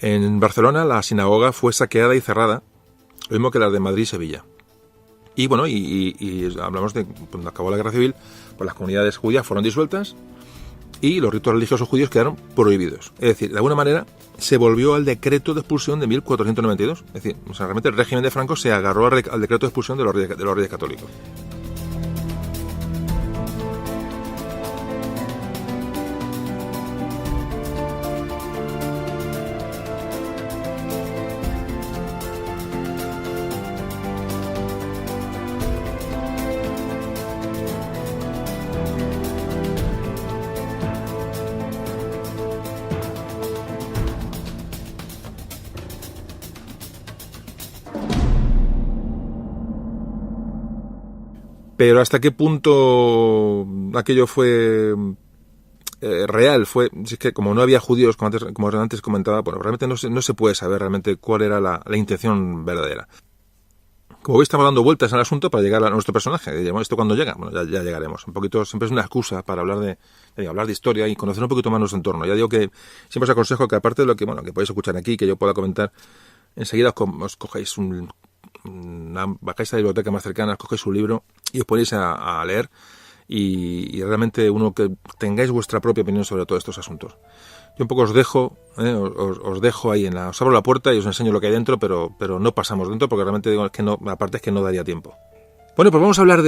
En Barcelona la sinagoga fue saqueada y cerrada, lo mismo que las de Madrid y Sevilla. Y hablamos de cuando acabó la guerra civil, pues las comunidades judías fueron disueltas y los ritos religiosos judíos quedaron prohibidos. Es decir, de alguna manera se volvió al decreto de expulsión de 1492. Es decir, realmente el régimen de Franco se agarró al decreto de expulsión de los reyes católicos. Pero ¿hasta qué punto aquello fue real? Si es que como no había judíos, como antes comentaba, realmente no se puede saber realmente cuál era la intención verdadera. Como veis, estamos dando vueltas al asunto para llegar a nuestro personaje. ¿Esto cuándo llega? Ya llegaremos. Un poquito, siempre es una excusa para hablar de historia y conocer un poquito más nuestro entorno. Ya digo que siempre os aconsejo que aparte de lo que podéis escuchar aquí, que yo pueda comentar, enseguida os cogéis bajáis a la biblioteca más cercana, cogéis un libro y os ponéis a leer y realmente que tengáis vuestra propia opinión sobre todos estos asuntos. Yo un poco os dejo ahí os abro la puerta y os enseño lo que hay dentro, pero no pasamos dentro porque realmente digo que no, aparte es que no daría tiempo. Bueno, pues vamos a hablar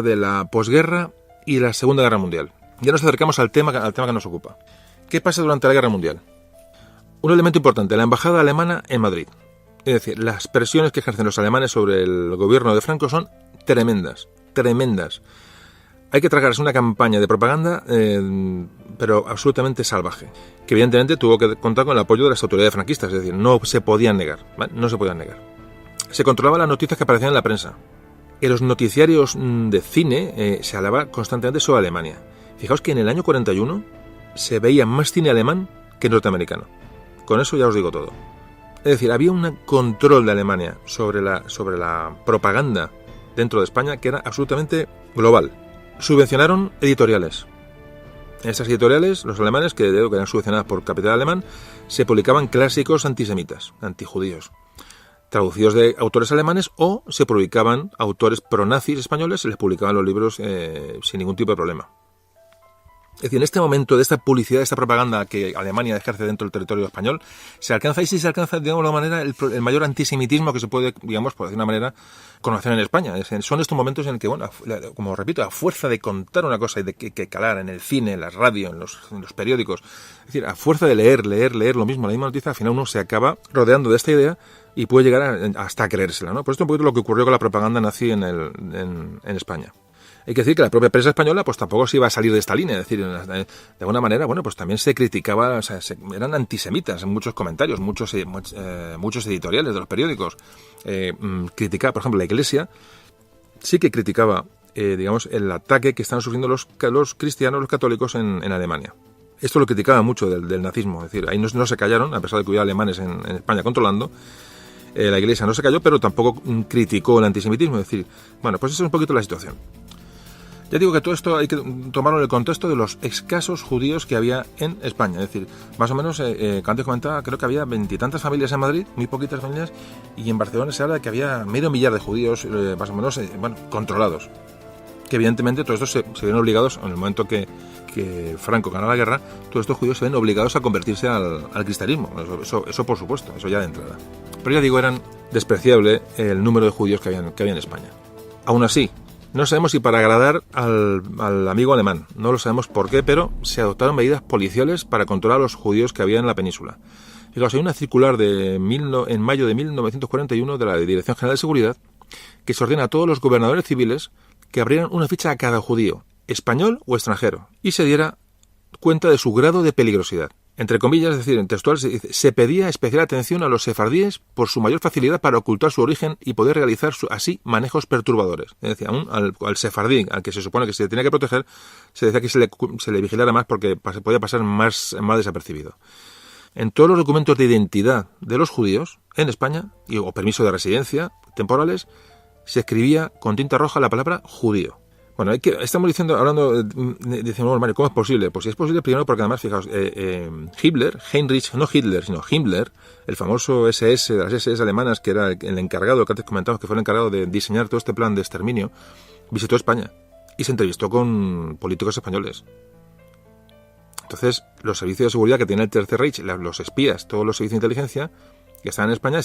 de la posguerra y la Segunda Guerra Mundial. Ya nos acercamos al tema que nos ocupa. ¿Qué pasa durante la Guerra Mundial? Un elemento importante, la embajada alemana en Madrid. Es decir, las presiones que ejercen los alemanes sobre el gobierno de Franco son tremendas. Hay que tragarse una campaña de propaganda, pero absolutamente salvaje, que evidentemente tuvo que contar con el apoyo de las autoridades franquistas, es decir, no se podían negar, ¿vale? No se podían negar. Se controlaban las noticias que aparecían en la prensa. En los noticiarios de cine se hablaba constantemente sobre Alemania. Fijaos que en el año 41 se veía más cine alemán que norteamericano. Con eso ya os digo todo. Es decir, había un control de Alemania sobre la propaganda dentro de España que era absolutamente global. Subvencionaron editoriales. En estas editoriales, los alemanes, que eran subvencionadas por capital alemán, se publicaban clásicos antisemitas, antijudíos, traducidos de autores alemanes, o se publicaban autores pronazis españoles, se les publicaban los libros sin ningún tipo de problema. Es decir, en este momento de esta publicidad, de esta propaganda que Alemania ejerce dentro del territorio español, se alcanza, y sí se alcanza, digamos, de alguna manera, el mayor antisemitismo que se puede, digamos, por decir una manera, conocer en España. Son estos momentos en el que, bueno, como repito, a fuerza de contar una cosa y de que calar en el cine, en la radio, en los periódicos, es decir, a fuerza de leer lo mismo, la misma noticia, al final uno se acaba rodeando de esta idea y puede llegar hasta a creérsela, ¿no? Por esto es un poquito lo que ocurrió con la propaganda nazi en España. Hay que decir que la propia prensa española pues tampoco se iba a salir de esta línea, es decir, de alguna manera, bueno, pues también se criticaba, o sea, eran antisemitas en muchos comentarios, muchos editoriales de los periódicos. Criticaba, por ejemplo, la Iglesia sí que criticaba, digamos, el ataque que están sufriendo los cristianos, los católicos en Alemania. Esto lo criticaba mucho del nazismo, es decir, ahí no se callaron, a pesar de que hubiera alemanes en España controlando. La Iglesia no se calló, pero tampoco criticó el antisemitismo, es decir, bueno, pues esa es un poquito la situación. Ya digo que todo esto hay que tomarlo en el contexto de los escasos judíos que había en España. Es decir, más o menos, que antes comentaba, creo que había 20 y tantas familias en Madrid, muy poquitas familias, y en Barcelona se habla de que había medio millar de judíos, más o menos, controlados. Que evidentemente todos estos se ven obligados, en el momento que Franco ganó la guerra, todos estos judíos se ven obligados a convertirse al cristianismo. Eso por supuesto, eso ya de entrada. Pero ya digo, eran despreciable el número de judíos que había en España. Aún así, no sabemos si para agradar al amigo alemán, no lo sabemos por qué, pero se adoptaron medidas policiales para controlar a los judíos que había en la península. Fijaos, hay una circular en mayo de 1941 de la Dirección General de Seguridad que se ordena a todos los gobernadores civiles que abrieran una ficha a cada judío, español o extranjero, y se diera cuenta de su grado de peligrosidad. Entre comillas, es decir, en textual, se pedía especial atención a los sefardíes por su mayor facilidad para ocultar su origen y poder realizar así manejos perturbadores. Es decir, aún al sefardí, al que se supone que se tenía que proteger, se decía que se le vigilara más porque podía pasar más desapercibido. En todos los documentos de identidad de los judíos en España, o permiso de residencia temporales, se escribía con tinta roja la palabra judío. Bueno, estamos hablando, decimos, Mario, ¿cómo es posible? Pues sí es posible primero porque además, fijaos, Himmler, el famoso SS, de las SS alemanas, que era el encargado, que antes comentamos que fue el encargado de diseñar todo este plan de exterminio, visitó España y se entrevistó con políticos españoles. Entonces, los servicios de seguridad que tiene el Tercer Reich, los espías, todos los servicios de inteligencia que estaban en España,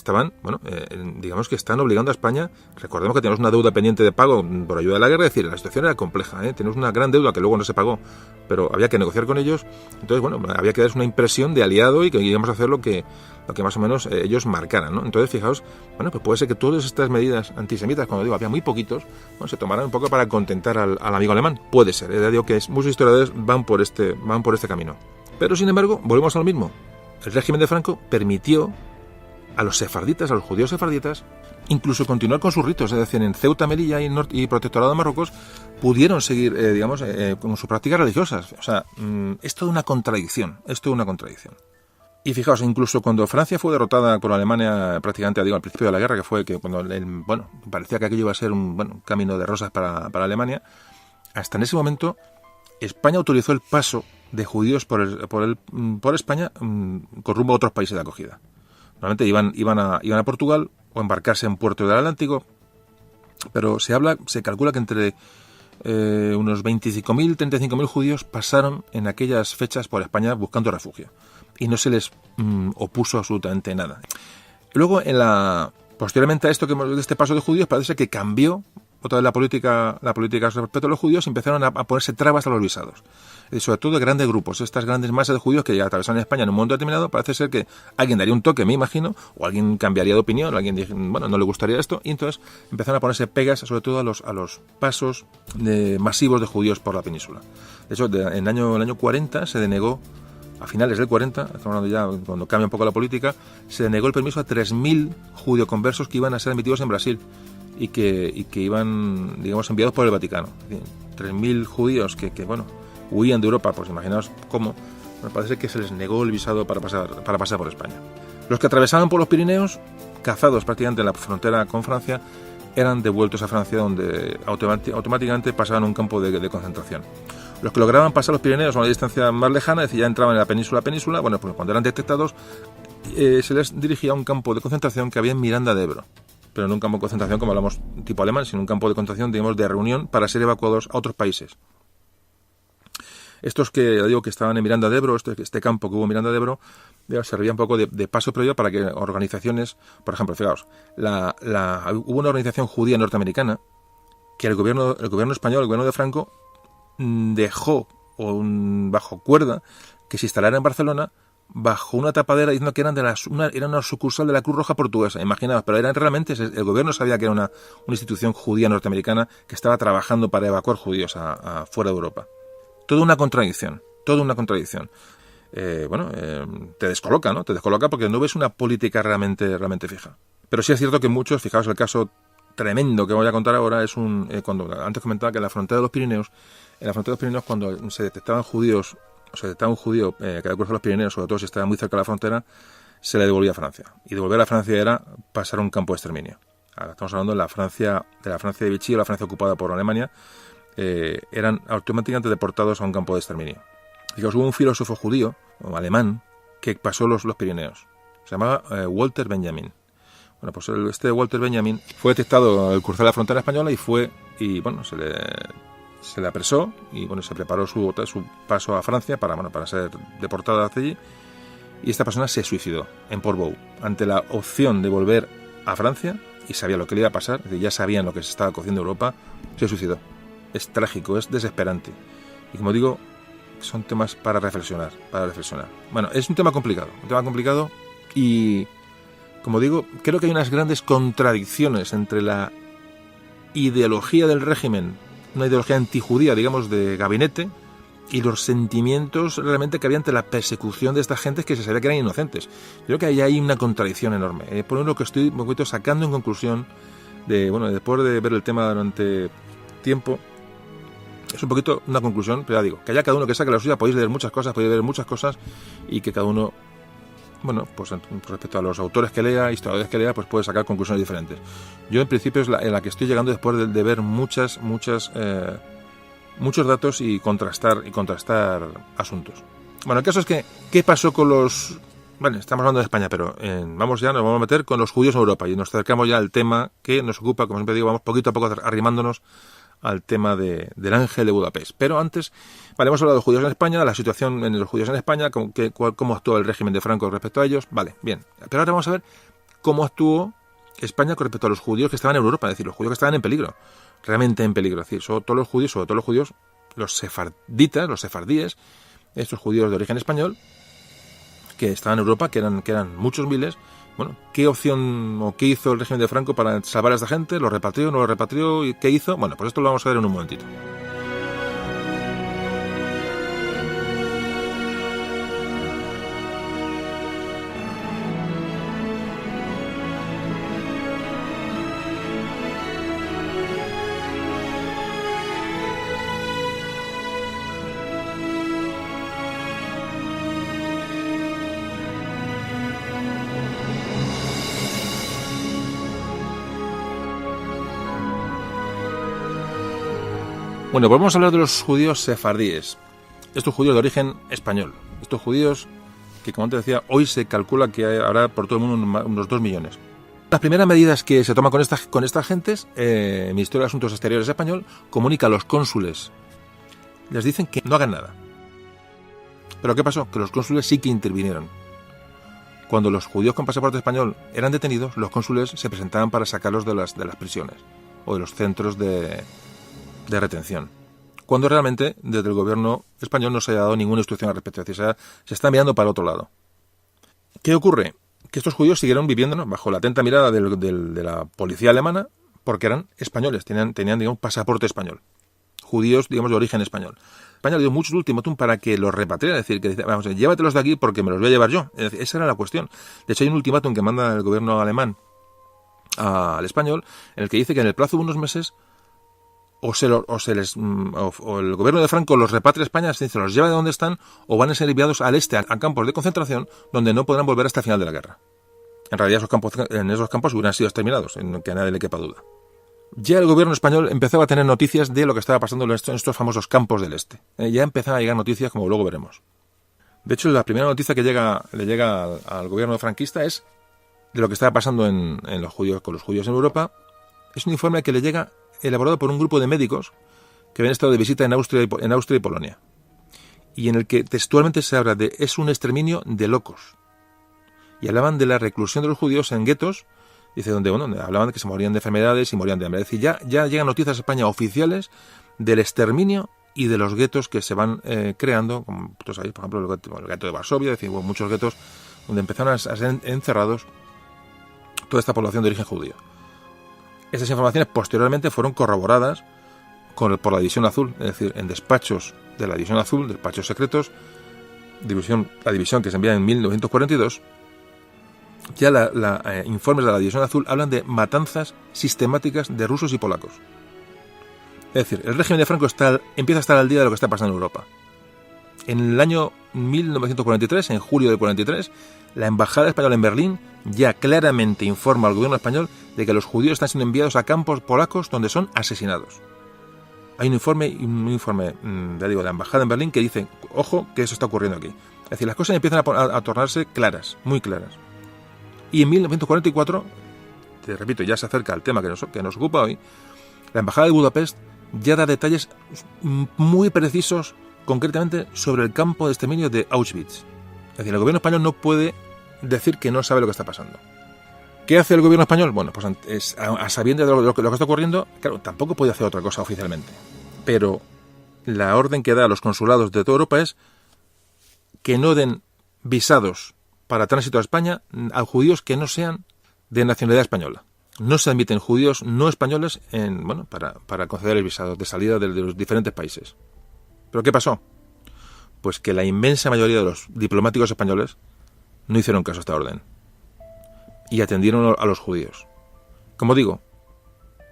digamos que están obligando a España. Recordemos que tenemos una deuda pendiente de pago por ayuda de la guerra, es decir, la situación era compleja, tenemos una gran deuda que luego no se pagó, pero había que negociar con ellos. Entonces, bueno, había que darles una impresión de aliado y que íbamos a hacer lo que más o menos ellos marcaran, ¿no? Entonces, fijaos, bueno, pues puede ser que todas estas medidas antisemitas, cuando digo había muy poquitos, bueno, se tomaran un poco para contentar al amigo alemán. Puede ser, ya digo que muchos historiadores van por este camino. Pero, sin embargo, volvemos a lo mismo. El régimen de Franco permitió a los sefarditas, a los judíos sefarditas, incluso continuar con sus ritos. Es decir, en Ceuta, Melilla y Protectorado de Marruecos pudieron seguir, con sus prácticas religiosas. O sea, es toda una contradicción. Y fijaos, incluso cuando Francia fue derrotada por Alemania prácticamente, al principio de la guerra, que fue que cuando parecía que aquello iba a ser un camino de rosas para Alemania, hasta en ese momento España autorizó el paso de judíos por España con rumbo a otros países de acogida. Normalmente iban a Portugal o embarcarse en puerto del Atlántico, pero se calcula que entre unos 25.000, 35.000 judíos pasaron en aquellas fechas por España buscando refugio y no se les opuso absolutamente nada. Luego, posteriormente a esto, de este paso de judíos, parece que cambió otra vez la política respecto a los judíos y empezaron a ponerse trabas a los visados. Sobre todo de grandes grupos, estas grandes masas de judíos que ya atravesaron España en un momento determinado, parece ser que alguien daría un toque, me imagino, o alguien cambiaría de opinión, o alguien dijo, no le gustaría esto, y entonces empezaron a ponerse pegas, sobre todo a los pasos masivos de judíos por la península. De hecho, en el año 40 se denegó, a finales del 40, estamos hablando ya cuando cambia un poco la política, se denegó el permiso a 3.000 judioconversos que iban a ser admitidos en Brasil y que iban, digamos, enviados por el Vaticano. 3.000 judíos que huían de Europa, pues imaginaos cómo, Me parece que se les negó el visado para pasar por España. Los que atravesaban por los Pirineos, cazados prácticamente en la frontera con Francia, eran devueltos a Francia, donde automáticamente pasaban a un campo de concentración. Los que lograban pasar los Pirineos a una distancia más lejana, es decir, ya entraban en la península, bueno, pues cuando eran detectados, se les dirigía a un campo de concentración que había en Miranda de Ebro. Pero no un campo de concentración como hablamos tipo alemán, sino un campo de concentración, digamos, de reunión para ser evacuados a otros países. Estos que, digo, que estaban en Miranda de Ebro, este campo que hubo en Miranda de Ebro, servía un poco de paso previo para que organizaciones, por ejemplo, fijaos, hubo una organización judía norteamericana que el gobierno español, el gobierno de Franco, dejó bajo cuerda que se instalara en Barcelona bajo una tapadera diciendo que era una sucursal de la Cruz Roja portuguesa. Imaginaos, pero realmente el gobierno sabía que era una institución judía norteamericana que estaba trabajando para evacuar judíos a fuera de Europa. Toda una contradicción. Te descoloca, ¿no? Te descoloca porque no ves una política realmente fija. Pero sí es cierto que muchos, fijaos el caso tremendo que voy a contar ahora, cuando antes comentaba que en la frontera de los Pirineos, cuando se detectaban judíos, o se detectaba un judío que había cruzado los Pirineos, sobre todo si estaba muy cerca de la frontera, se le devolvía a Francia. Y devolver a Francia era pasar a un campo de exterminio. Ahora estamos hablando de la Francia de Vichy, o la Francia ocupada por Alemania, eran automáticamente deportados a un campo de exterminio. Fijaos, hubo un filósofo judío, o alemán, que pasó los Pirineos. Se llamaba Walter Benjamin. Bueno, pues este Walter Benjamin fue detectado al cruzar la frontera española se le apresó y se preparó su paso a Francia para ser deportado hacia allí. Y esta persona se suicidó en Portbou ante la opción de volver a Francia, y sabía lo que le iba a pasar, es decir, ya sabían lo que se estaba cociendo en Europa, se suicidó. Es trágico, es desesperante. Y como digo, son temas para reflexionar. Bueno, es un tema complicado y, como digo, creo que hay unas grandes contradicciones entre la ideología del régimen, una ideología antijudía, digamos, de gabinete, y los sentimientos realmente que había ante la persecución de estas gentes que se sabía que eran inocentes. Creo que ahí hay una contradicción enorme. Por lo que estoy un poquito sacando en conclusión después de ver el tema durante tiempo, es un poquito una conclusión, pero ya digo, que haya cada uno que saque la suya, podéis ver muchas cosas, y que cada uno, pues respecto a los autores que lea, historiadores que lea, pues puede sacar conclusiones diferentes. Yo en principio es en la que estoy llegando después de ver muchos datos y contrastar asuntos. Bueno, el caso es que, ¿qué pasó con los... Bueno, estamos hablando de España, pero nos vamos a meter con los judíos en Europa, y nos acercamos ya al tema que nos ocupa, como siempre digo, vamos poquito a poco arrimándonos al tema del Ángel de Budapest. Pero antes, hemos hablado de los judíos en España, la situación en los judíos en España, cómo actuó el régimen de Franco respecto a ellos. Vale, bien. Pero ahora vamos a ver cómo actuó España con respecto a los judíos que estaban en Europa, es decir, los judíos que estaban en peligro, realmente en peligro. Es decir, sobre todo los judíos, los sefarditas, los sefardíes, estos judíos de origen español, que estaban en Europa, que eran muchos miles. Bueno, ¿qué opción o qué hizo el régimen de Franco para salvar a esta gente? ¿Lo repatrió, no lo repatrió? ¿Y qué hizo? Bueno, pues esto lo vamos a ver en un momentito. Bueno, pues vamos a hablar de los judíos sefardíes. Estos judíos de origen español. Estos judíos que, como antes decía, hoy se calcula que habrá por todo el mundo unos 2 millones. Las primeras medidas que se toman con estas gentes, el Ministerio de Asuntos Exteriores español comunica a los cónsules. Les dicen que no hagan nada. ¿Pero qué pasó? Que los cónsules sí que intervinieron. Cuando los judíos con pasaporte español eran detenidos, los cónsules se presentaban para sacarlos de las prisiones o de los centros de retención, cuando realmente desde el gobierno español no se haya dado ninguna instrucción al respecto. Es decir, se está mirando para otro lado. ¿Qué ocurre? Que estos judíos siguieron viviendo bajo la atenta mirada de la policía alemana, porque eran españoles, tenían digamos, pasaporte español, judíos, digamos, de origen español. España le dio muchos ultimátum para que los repatriara, es decir, que vamos, llévatelos de aquí porque me los voy a llevar yo. Es decir, esa era la cuestión. De hecho, hay un ultimátum que manda el gobierno alemán al español, en el que dice que en el plazo de unos meses o el gobierno de Franco los repatria a España, se los lleva de donde están, o van a ser enviados al este, a campos de concentración, donde no podrán volver hasta el final de la guerra. En realidad en esos campos hubieran sido exterminados, en que a nadie le quepa duda. Ya el gobierno español empezaba a tener noticias de lo que estaba pasando en estos famosos campos del este. Ya empezaban a llegar noticias, como luego veremos. De hecho, la primera noticia que le llega al gobierno franquista es de lo que estaba pasando con los judíos en Europa. Es un informe que le llega elaborado por un grupo de médicos que habían estado de visita en Austria y Polonia, y en el que textualmente se habla de es un exterminio de locos. Y hablaban de la reclusión de los judíos en guetos, dice, donde hablaban de que se morían de enfermedades y morían de hambre. Es decir, ya llegan noticias a España oficiales del exterminio y de los guetos que se van creando, como todos sabéis, por ejemplo, el gueto de Varsovia, es decir, hubo muchos guetos donde empezaron a ser encerrados toda esta población de origen judío. Estas informaciones posteriormente fueron corroboradas por la División Azul, es decir, en despachos de la División Azul, despachos secretos, la división que se envía en 1942, ya informes de la División Azul hablan de matanzas sistemáticas de rusos y polacos. Es decir, el régimen de Franco empieza a estar al día de lo que está pasando en Europa. En el año 1943, en julio del 43, la Embajada Española en Berlín ya claramente informa al gobierno español de que los judíos están siendo enviados a campos polacos donde son asesinados. Hay un informe, ya digo, de la Embajada en Berlín que dice, ojo, que eso está ocurriendo aquí. Es decir, las cosas empiezan a tornarse claras, muy claras. Y en 1944, te repito, ya se acerca al tema que nos ocupa hoy, la Embajada de Budapest ya da detalles muy precisos, concretamente sobre el campo de exterminio de Auschwitz. Es decir, el gobierno español no puede decir que no sabe lo que está pasando. ¿Qué hace el gobierno español? Bueno, pues a sabiendas de lo que está ocurriendo, claro, tampoco puede hacer otra cosa oficialmente. Pero la orden que da a los consulados de toda Europa es que no den visados para tránsito a España a judíos que no sean de nacionalidad española. No se admiten judíos no españoles para concederles visados de salida de los diferentes países. ¿Pero qué pasó? Pues que la inmensa mayoría de los diplomáticos españoles no hicieron caso a esta orden y atendieron a los judíos. Como digo,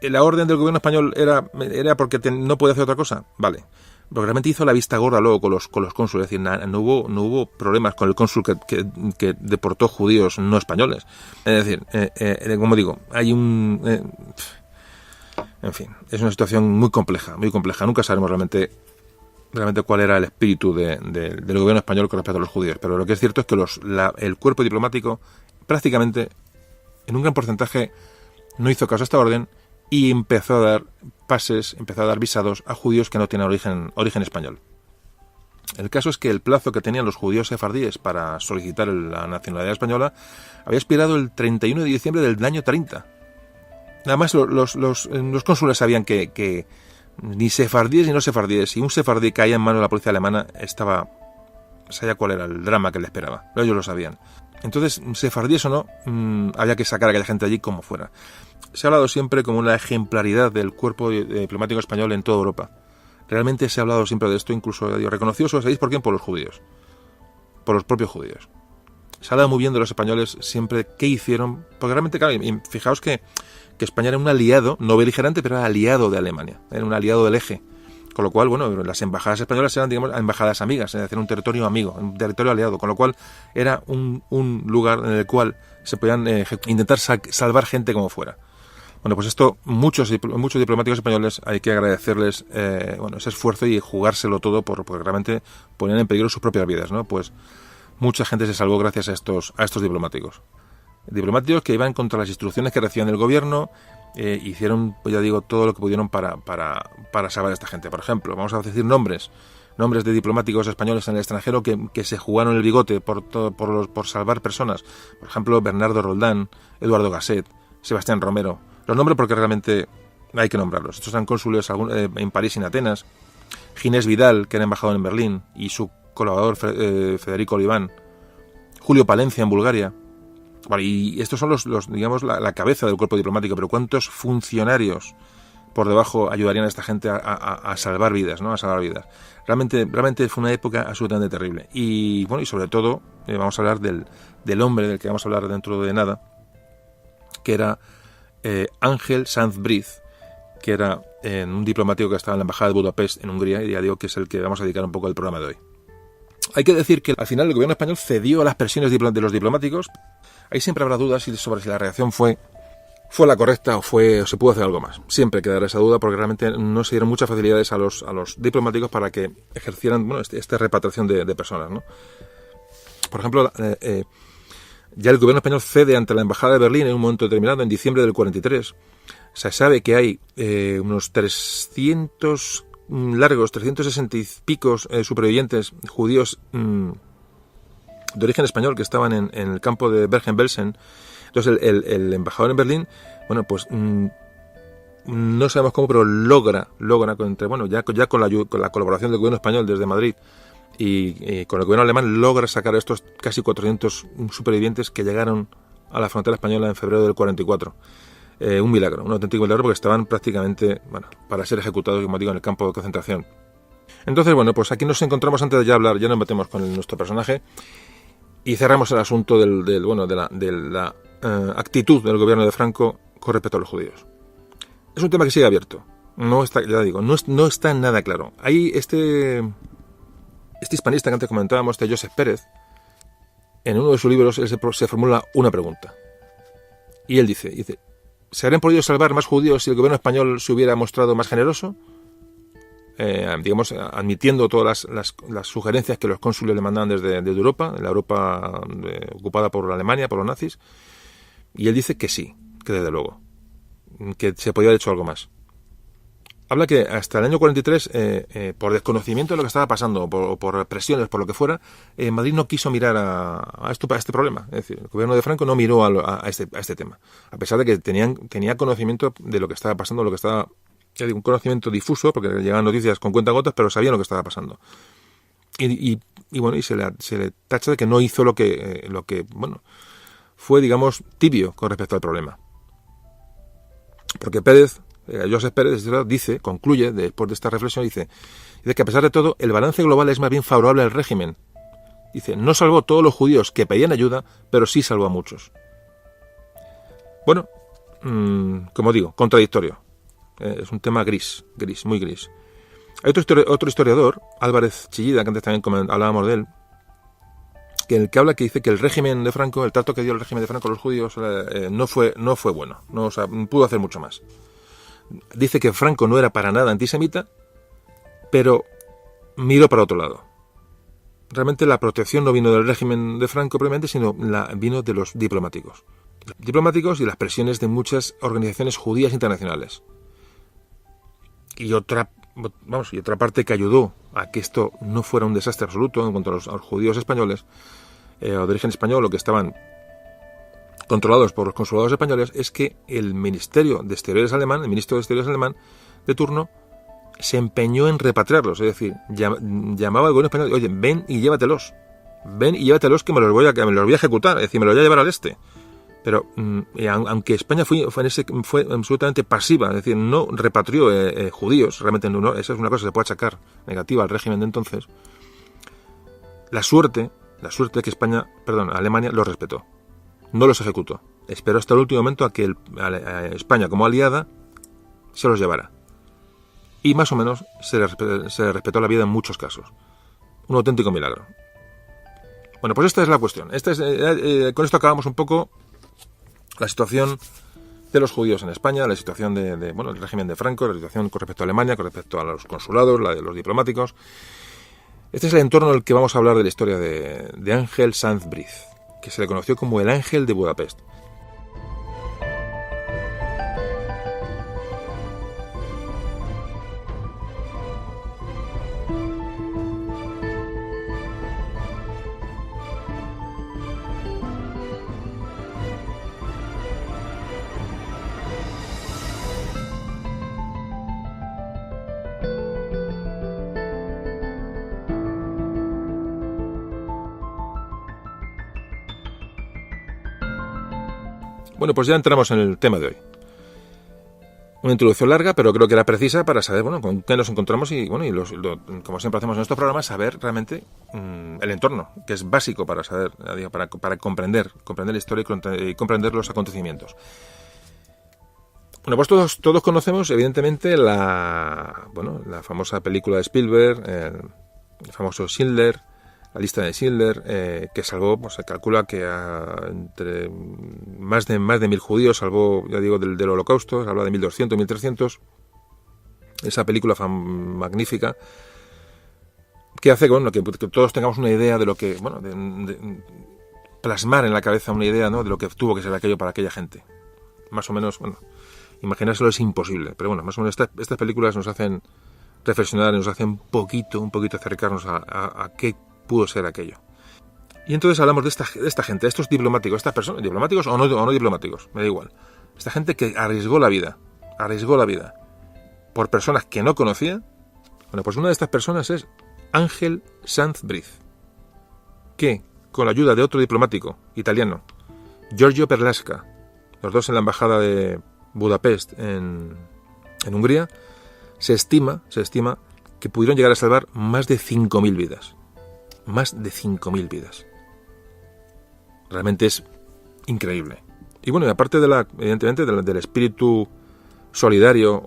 la orden del gobierno español era porque no podía hacer otra cosa, vale. Porque realmente hizo la vista gorda luego con los cónsules, es decir, no hubo problemas con el cónsul que deportó judíos no españoles. Es decir, como digo, hay en fin, es una situación muy compleja, muy compleja. Nunca sabremos realmente cuál era el espíritu del gobierno español con respecto a los judíos. Pero lo que es cierto es que el cuerpo diplomático prácticamente, en un gran porcentaje, no hizo caso a esta orden y empezó a dar pases, empezó a dar visados a judíos que no tienen origen español. El caso es que el plazo que tenían los judíos sefardíes para solicitar la nacionalidad española había expirado el 31 de diciembre del año 30. Además, los cónsules sabían que ni sefardíes ni no sefardíes, si un sefardí caía en manos de la policía alemana, sabía cuál era el drama que le esperaba. Pero ellos lo sabían. Entonces, sefardíes o no, había que sacar a aquella gente allí como fuera. Se ha hablado siempre como una ejemplaridad del cuerpo diplomático español en toda Europa. Realmente se ha hablado siempre de esto, incluso reconocido, ¿sabéis por quién? Por los judíos. Por los propios judíos. Se ha hablado muy bien de los españoles siempre qué hicieron, porque realmente, claro, fijaos que España era un aliado, no beligerante, pero era aliado de Alemania, era un aliado del eje. Con lo cual, las embajadas españolas eran, digamos, embajadas amigas, es decir, un territorio amigo, un territorio aliado, con lo cual era un lugar en el cual se podían intentar salvar gente como fuera. Bueno, pues esto, muchos diplomáticos españoles hay que agradecerles ese esfuerzo y jugárselo todo porque realmente ponían en peligro sus propias vidas, ¿no? Pues mucha gente se salvó gracias a estos diplomáticos. Diplomáticos que iban contra las instrucciones que recibían del gobierno, hicieron, pues ya digo, todo lo que pudieron para salvar a esta gente. Por ejemplo, vamos a decir nombres de diplomáticos españoles en el extranjero que se jugaron el bigote por salvar personas. Por ejemplo, Bernardo Roldán, Eduardo Gasset, Sebastián Romero. Los nombres porque realmente hay que nombrarlos. Estos eran cónsules en París y en Atenas. Ginés Vidal, que era embajador en Berlín, y su colaborador Federico Oliván. Julio Palencia en Bulgaria. Vale, y estos son digamos, la cabeza del cuerpo diplomático, pero ¿cuántos funcionarios por debajo ayudarían a esta gente a salvar vidas, ¿no? A salvar vidas. Realmente fue una época absolutamente terrible. Y bueno, y sobre todo, vamos a hablar del hombre del que vamos a hablar dentro de nada, que era Ángel Sanz Briz, que era en un diplomático que estaba en la embajada de Budapest en Hungría, y ya digo que es el que vamos a dedicar un poco al programa de hoy. Hay que decir que al final el gobierno español cedió a las presiones de los diplomáticos. Ahí siempre habrá dudas sobre si la reacción fue la correcta o se pudo hacer algo más. Siempre quedará esa duda porque realmente no se dieron muchas facilidades a los diplomáticos para que ejercieran esta repatriación de personas, ¿no? Por ejemplo, ya el gobierno español cede ante la embajada de Berlín en un momento determinado, en diciembre del 43. Se sabe que hay unos 360 y picos supervivientes judíos de origen español que estaban en el campo de Bergen-Belsen. Entonces el embajador en Berlín, bueno, pues no sabemos cómo, pero logra ya con la colaboración del gobierno español desde Madrid y con el gobierno alemán, logra sacar a estos casi 400 supervivientes que llegaron a la frontera española en febrero del 44. Un milagro, un auténtico milagro, porque estaban prácticamente, para ser ejecutados, como digo, en el campo de concentración. Entonces, bueno, pues aquí nos encontramos, antes de ya hablar, ya nos metemos con nuestro personaje y cerramos el asunto de la actitud del gobierno de Franco con respecto a los judíos. Es un tema que sigue abierto. No está, ya digo, no está nada claro. Hay este hispanista que antes comentábamos, Josep Pérez, en uno de sus libros él se formula una pregunta. Y él dice, ¿se habrían podido salvar más judíos si el gobierno español se hubiera mostrado más generoso? Admitiendo todas las sugerencias que los cónsules le mandaban desde Europa, la Europa ocupada por Alemania, por los nazis. Y él dice que sí, que desde luego, que se podía haber hecho algo más. Habla que hasta el año 43, por desconocimiento de lo que estaba pasando, por presiones, por lo que fuera, Madrid no quiso mirar a este problema. Es decir, el gobierno de Franco no miró a este tema, a pesar de que tenía conocimiento de lo que estaba pasando, un conocimiento difuso, porque llegaban noticias con cuentagotas, pero sabían lo que estaba pasando. Y se le tacha de que no hizo lo que fue, digamos, tibio con respecto al problema. Porque Josep Pérez concluye, después de esta reflexión, dice que a pesar de todo, el balance global es más bien favorable al régimen. Dice, no salvó a todos los judíos que pedían ayuda, pero sí salvó a muchos. Bueno, como digo, contradictorio. Es un tema gris, muy gris. Hay otro historiador, Álvarez Chillida, que antes también hablábamos de él, que dice que el régimen de Franco, el trato que dio el régimen de Franco a los judíos no fue bueno, pudo hacer mucho más. Dice que Franco no era para nada antisemita, pero miró para otro lado. Realmente la protección no vino del régimen de Franco propiamente, sino vino de los diplomáticos. Diplomáticos y las presiones de muchas organizaciones judías internacionales. Y otra parte que ayudó a que esto no fuera un desastre absoluto en cuanto a los judíos españoles, o de origen español, o que estaban controlados por los consulados españoles, es que el Ministerio de Exteriores alemán, el ministro de Exteriores alemán de turno, se empeñó en repatriarlos. Es decir, llamaba al gobierno español, oye, ven y llévatelos que me los voy a ejecutar, es decir, me los voy a llevar al este. Pero aunque España fue absolutamente pasiva, es decir, no repatrió judíos, realmente no, esa es una cosa que se puede achacar negativa al régimen de entonces. La suerte es que Alemania los respetó, no los ejecutó. Esperó hasta el último momento a que España, como aliada, se los llevara. Y más o menos se le respetó la vida en muchos casos. Un auténtico milagro. Bueno, pues esta es la cuestión. Con esto acabamos un poco la situación de los judíos en España, la situación del régimen de Franco, la situación con respecto a Alemania, con respecto a los consulados, la de los diplomáticos. Este es el entorno en el que vamos a hablar de la historia de Ángel Sanz Briz, que se le conoció como el Ángel de Budapest. Bueno, pues ya entramos en el tema de hoy. Una introducción larga, pero creo que era precisa para saber, con qué nos encontramos y como siempre hacemos en estos programas, saber realmente el entorno, que es básico para saber, para comprender la historia y comprender los acontecimientos. Bueno, pues todos conocemos, evidentemente, la famosa película de Spielberg, el famoso Schindler, la lista de Schindler, que salvó, pues se calcula que entre más de 1.000 judíos, salvó, ya digo, del Holocausto, se habla de 1.200, 1.300. Esa película magnífica que hace que todos tengamos una idea de lo que, de plasmar en la cabeza una idea, ¿no?, de lo que tuvo que ser aquello para aquella gente. Más o menos, imaginárselo es imposible, pero más o menos estas películas nos hacen reflexionar, nos hacen un poquito acercarnos a qué pudo ser aquello. Y entonces hablamos de esta gente, de estos diplomáticos, estas personas, diplomáticos o no diplomáticos, me da igual. Esta gente que arriesgó la vida por personas que no conocía. Bueno, pues una de estas personas es Ángel Sanz Briz, que con la ayuda de otro diplomático italiano, Giorgio Perlasca, los dos en la embajada de Budapest en Hungría, se estima que pudieron llegar a salvar más de 5.000 vidas. Más de 5.000 vidas. Realmente es increíble. Y bueno, y aparte evidentemente del espíritu solidario,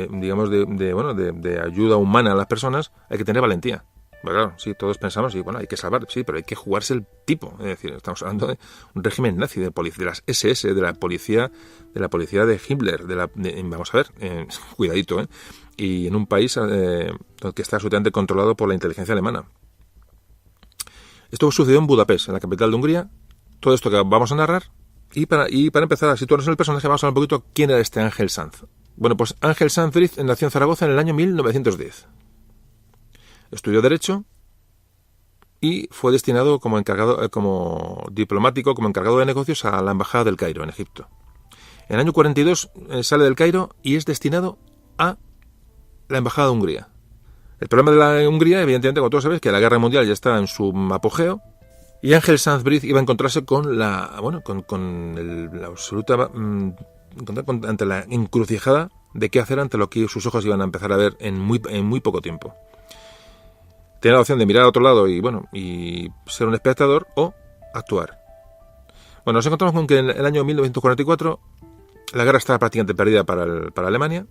digamos, de ayuda humana a las personas, hay que tener valentía. Pero claro, sí, todos pensamos, hay que salvar, sí, pero hay que jugarse el tipo. Es decir, estamos hablando de un régimen nazi, de las SS, de la policía de Himmler, vamos a ver, cuidadito, y en un país que está absolutamente controlado por la inteligencia alemana. Esto sucedió en Budapest, en la capital de Hungría. Todo esto que vamos a narrar. Y para empezar a situarnos en el personaje, vamos a hablar un poquito quién era este Ángel Sanz. Bueno, pues Ángel Sanz Briz nació en Zaragoza en el año 1910. Estudió Derecho y fue destinado como diplomático, como encargado de negocios a la Embajada del Cairo, en Egipto. En el año 42 sale del Cairo y es destinado a la Embajada de Hungría. El problema de la Hungría, evidentemente, como todos sabéis, que la Guerra Mundial ya está en su apogeo. Y Ángel Sanz Briz iba a encontrarse con la absoluta ante la encrucijada de qué hacer ante lo que sus ojos iban a empezar a ver en muy poco tiempo. Tenía la opción de mirar a otro lado y ser un espectador o actuar. Bueno, nos encontramos con que en el año 1944 la guerra estaba prácticamente perdida para Alemania.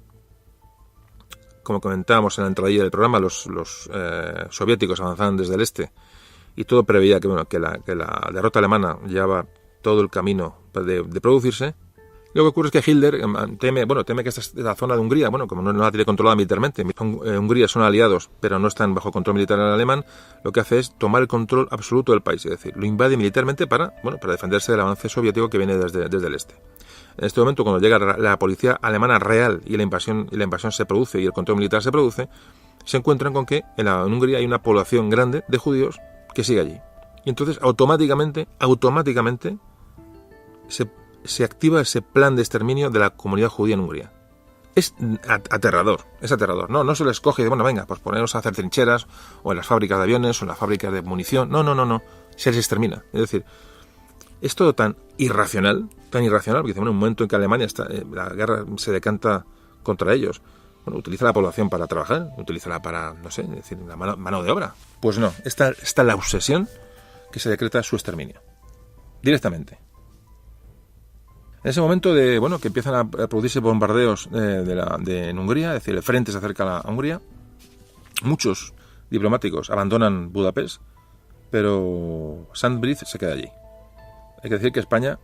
Como comentábamos en la entradilla del programa, los soviéticos avanzaban desde el este. Y todo preveía que la derrota alemana llevaba todo el camino de producirse. Lo que ocurre es que Hitler teme que esta es la zona de Hungría, como no la tiene controlada militarmente. Hungría son aliados, pero no están bajo control militar alemán. Lo que hace es tomar el control absoluto del país, es decir, lo invade militarmente para defenderse del avance soviético que viene desde el este. En este momento, cuando llega la policía alemana real y la invasión se produce y el control militar se produce, se encuentran con que en Hungría hay una población grande de judíos que sigue allí. Y entonces automáticamente se activa ese plan de exterminio de la comunidad judía en Hungría. Es aterrador. No se les coge y venga, pues poneros a hacer trincheras, o en las fábricas de aviones, o en las fábricas de munición. No. Se les extermina. Es decir, es todo tan irracional, porque en un momento en que Alemania la guerra se decanta contra ellos, utiliza la población para trabajar, utilízala para, la mano de obra. Pues no, está la obsesión que se decreta su exterminio. Directamente. En ese momento que empiezan a producirse bombardeos en Hungría, es decir, el frente se acerca a Hungría, muchos diplomáticos abandonan Budapest, pero Sanz Briz se queda allí. Hay que decir que España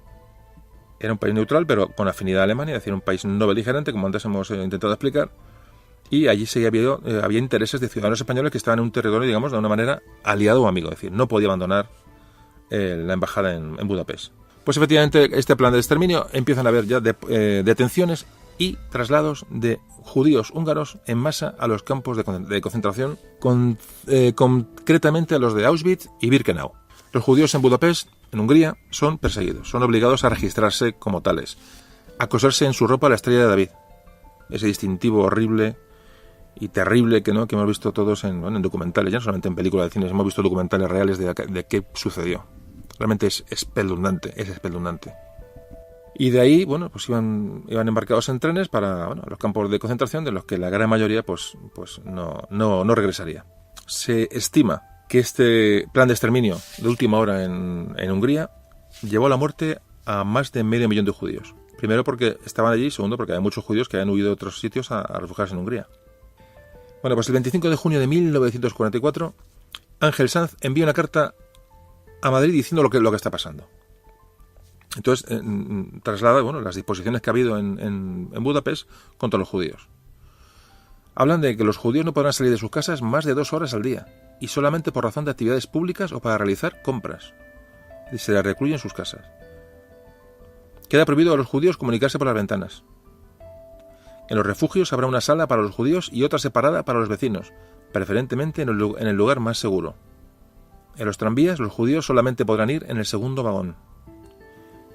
era un país neutral, pero con afinidad a Alemania, es decir, un país no beligerante, como antes hemos intentado explicar, y allí había intereses de ciudadanos españoles que estaban en un territorio, digamos, de una manera aliado o amigo, es decir, no podía abandonar la embajada en Budapest. Pues efectivamente, este plan de exterminio empiezan a haber ya detenciones y traslados de judíos húngaros en masa a los campos de concentración, concretamente a los de Auschwitz y Birkenau. Los judíos en Budapest, en Hungría, son perseguidos, son obligados a registrarse como tales, a coserse en su ropa la estrella de David, ese distintivo horrible y terrible que hemos visto todos en documentales, ya no solamente en películas de cine, hemos visto documentales reales de qué sucedió. Realmente es espeluznante. Y de ahí, pues iban embarcados en trenes para los campos de concentración, de los que la gran mayoría pues no regresaría. Se estima que este plan de exterminio de última hora en Hungría llevó a la muerte a más de 500.000 de judíos. Primero porque estaban allí, segundo porque hay muchos judíos que habían huido de otros sitios a refugiarse en Hungría. Bueno, pues el 25 de junio de 1944, Ángel Sanz envía una carta a Madrid diciendo lo que está pasando. Entonces, traslada las disposiciones que ha habido en Budapest contra los judíos. Hablan de que los judíos no podrán salir de sus casas más de 2 horas al día, y solamente por razón de actividades públicas o para realizar compras. Y se les recluye en sus casas. Queda prohibido a los judíos comunicarse por las ventanas. En los refugios habrá una sala para los judíos y otra separada para los vecinos, preferentemente en el lugar más seguro. En los tranvías los judíos solamente podrán ir en el segundo vagón.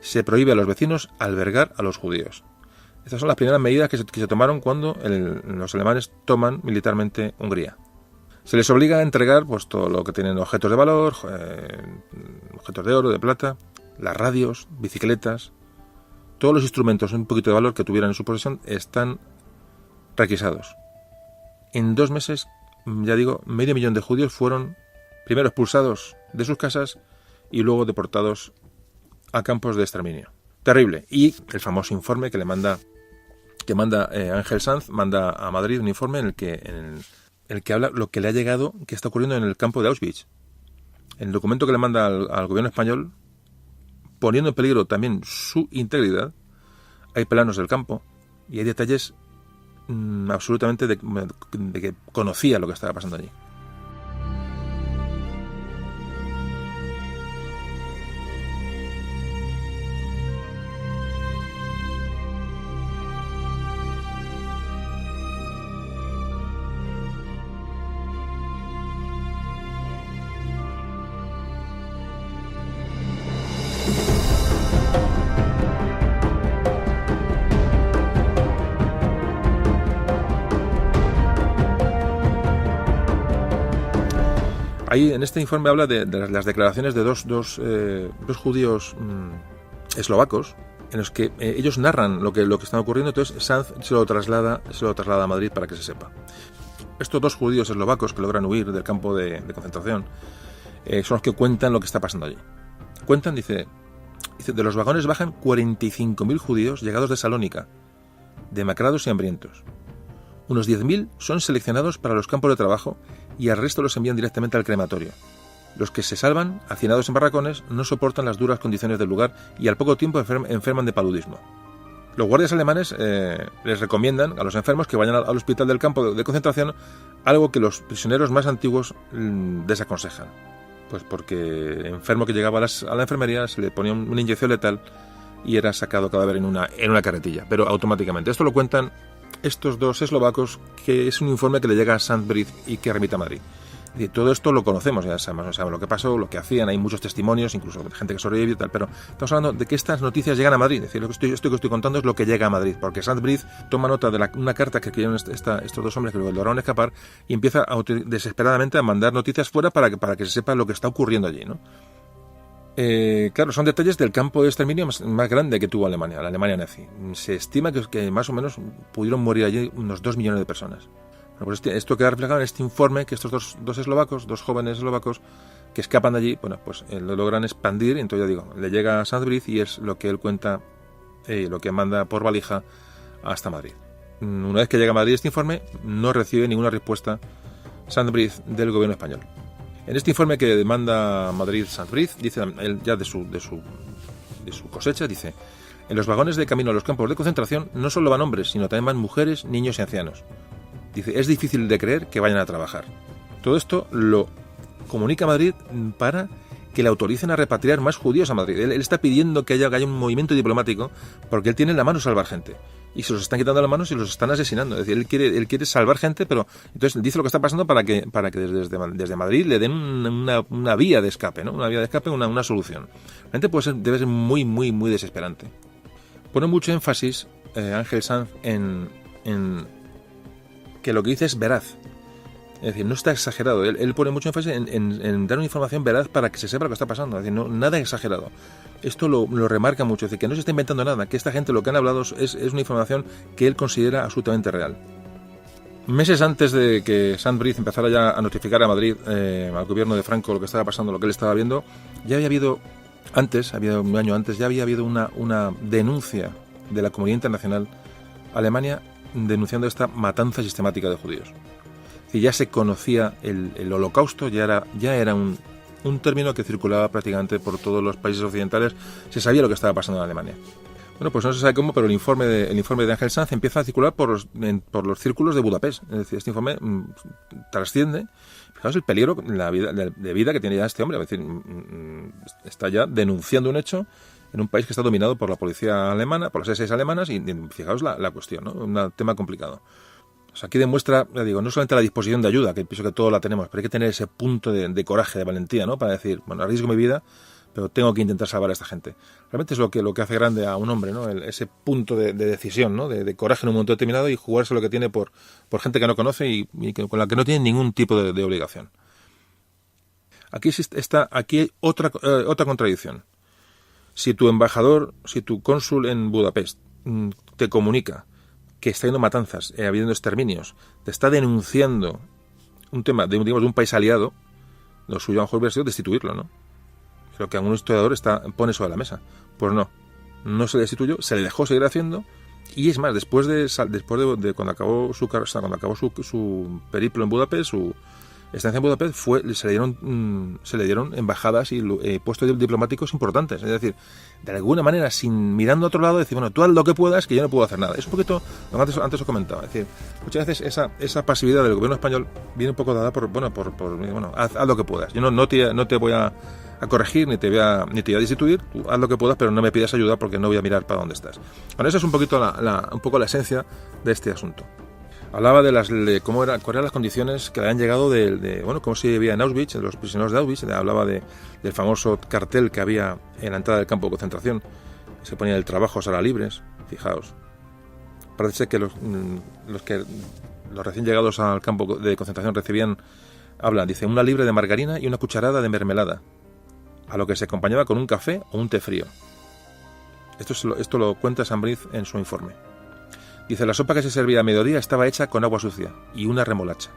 Se prohíbe a los vecinos albergar a los judíos. Estas son las primeras medidas que se tomaron cuando los alemanes toman militarmente Hungría. Se les obliga a entregar pues todo lo que tienen objetos de valor, objetos de oro, de plata, las radios, bicicletas. Todos los instrumentos un poquito de valor que tuvieran en su posesión están requisados. En 2 meses, ya digo, 500.000 de judíos fueron primero expulsados de sus casas y luego deportados a campos de exterminio. Terrible. Y el famoso informe que manda Ángel Sanz, manda a Madrid un informe en el que habla lo que le ha llegado, que está ocurriendo en el campo de Auschwitz. El documento que le manda al gobierno español, poniendo en peligro también su integridad, hay planos del campo y hay detalles absolutamente de que conocía lo que estaba pasando allí. Ahí en este informe habla de las declaraciones de dos judíos eslovacos, en los que ellos narran lo que está ocurriendo. Entonces Sanz se lo traslada a Madrid para que se sepa. Estos 2 judíos eslovacos que logran huir del campo de concentración son los que cuentan lo que está pasando allí. Cuentan, dice, de los vagones bajan 45.000 judíos llegados de Salónica, demacrados y hambrientos. Unos 10.000 son seleccionados para los campos de trabajo y al resto los envían directamente al crematorio. Los que se salvan, hacinados en barracones, no soportan las duras condiciones del lugar y al poco tiempo enferman de paludismo. Los guardias alemanes les recomiendan a los enfermos que vayan al hospital del campo de concentración, algo que los prisioneros más antiguos desaconsejan. Pues porque enfermo que llegaba a la enfermería se le ponía una inyección letal y era sacado cadáver en una carretilla, pero automáticamente. Esto lo cuentan estos 2 eslovacos, que es un informe que le llega a Sandbridge y que remite a Madrid. Y todo esto lo conocemos, ya sabemos lo que pasó, lo que hacían, hay muchos testimonios, incluso de gente que sobrevive y tal, pero estamos hablando de que estas noticias llegan a Madrid. Es decir, esto que estoy contando es lo que llega a Madrid, porque Sandbridge toma nota de una carta que escribieron estos 2 hombres que lograron escapar y empieza desesperadamente a mandar noticias fuera para que se sepa lo que está ocurriendo allí, ¿no? Claro, son detalles del campo de exterminio más grande que tuvo Alemania, la Alemania nazi. Se estima que más o menos pudieron morir allí unos 2 millones de personas. Bueno, pues esto queda reflejado en este informe, que estos dos eslovacos, 2 jóvenes eslovacos que escapan de allí, bueno, pues lo logran expandir, y entonces ya digo, le llega a Sandbridge y es lo que él cuenta, lo que manda por valija hasta Madrid. Una vez que llega a Madrid este informe, no recibe ninguna respuesta Sandbridge del gobierno español. En este informe que manda Madrid Sandbridge, dice él ya de su cosecha, dice: en los vagones de camino a los campos de concentración no solo van hombres, sino también van mujeres, niños y ancianos. Dice, es difícil de creer que vayan a trabajar. Todo esto lo comunica Madrid para que le autoricen a repatriar más judíos a Madrid. Él está pidiendo que haya un movimiento diplomático porque él tiene en la mano salvar gente. Y se los están quitando las manos y los están asesinando. Es decir, él quiere salvar gente, pero entonces dice lo que está pasando para que desde Madrid le den una vía de escape, ¿no? Una vía de escape, una solución. Realmente debe ser muy, muy, muy desesperante. Pone mucho énfasis Ángel Sanz en que lo que dice es veraz. Es decir, no está exagerado. Él pone mucho énfasis en dar una información veraz para que se sepa lo que está pasando. Es decir, nada exagerado. Esto lo remarca mucho. Es decir, que no se está inventando nada. Que esta gente lo que han hablado es una información que él considera absolutamente real. Meses antes de que Sandbridge empezara ya a notificar a Madrid, al gobierno de Franco, lo que estaba pasando, lo que él estaba viendo, ya había habido, un año antes, ya había habido una denuncia de la comunidad internacional a Alemania denunciando esta matanza sistemática de judíos. Es decir, ya se conocía el Holocausto, ya era un término que circulaba prácticamente por todos los países occidentales, se sabía lo que estaba pasando en Alemania. Bueno, pues no se sabe cómo, pero el informe de Ángel Sanz empieza a circular por los círculos de Budapest. Es decir, este informe trasciende. Fijaos el peligro de vida que tiene ya este hombre. Es decir, está ya denunciando un hecho en un país que está dominado por la policía alemana, por las SS alemanas, y fijaos la cuestión, ¿no? Un tema complicado. O sea, aquí demuestra, ya digo, no solamente la disposición de ayuda, que pienso que todos la tenemos, pero hay que tener ese punto de coraje, de valentía, ¿no? Para decir, bueno, arriesgo mi vida, pero tengo que intentar salvar a esta gente. Realmente es lo que hace grande a un hombre, ¿no? Ese punto de decisión, ¿no? De coraje en un momento determinado y jugarse lo que tiene por gente que no conoce y con la que no tiene ningún tipo de obligación. Aquí hay otra contradicción. Si tu embajador, si tu cónsul en Budapest te comunica que está habiendo matanzas, habiendo exterminios, te está denunciando un tema de un país aliado, lo suyo a lo mejor hubiera sido destituirlo, ¿no? Creo que algún historiador pone sobre la mesa. Pues no se le destituyó, se le dejó seguir haciendo, y es más, después de cuando acabó su periplo en Budapest, su estancia en Budapest, se le dieron embajadas y puestos diplomáticos importantes. Es decir, de alguna manera, sin mirando a otro lado, decir, bueno, tú haz lo que puedas, que yo no puedo hacer nada. Es un poquito lo que antes os comentaba. Es decir, muchas veces esa pasividad del gobierno español viene un poco dada por haz lo que puedas. Yo no te voy a corregir, ni te voy a destituir, tú haz lo que puedas, pero no me pidas ayuda porque no voy a mirar para dónde estás. Bueno, esa es un poquito un poco la esencia de este asunto. Hablaba cuáles eran las condiciones que le habían llegado cómo se vivía en Auschwitz, de los prisioneros de Auschwitz. Hablaba del famoso cartel que había en la entrada del campo de concentración. Se ponía el trabajo a libres, fijaos. Parece ser que los recién llegados al campo de concentración dice, una libre de margarina y una cucharada de mermelada, a lo que se acompañaba con un café o un té frío. Esto lo cuenta Sambriz en su informe. Dice, la sopa que se servía a mediodía estaba hecha con agua sucia y una remolacha,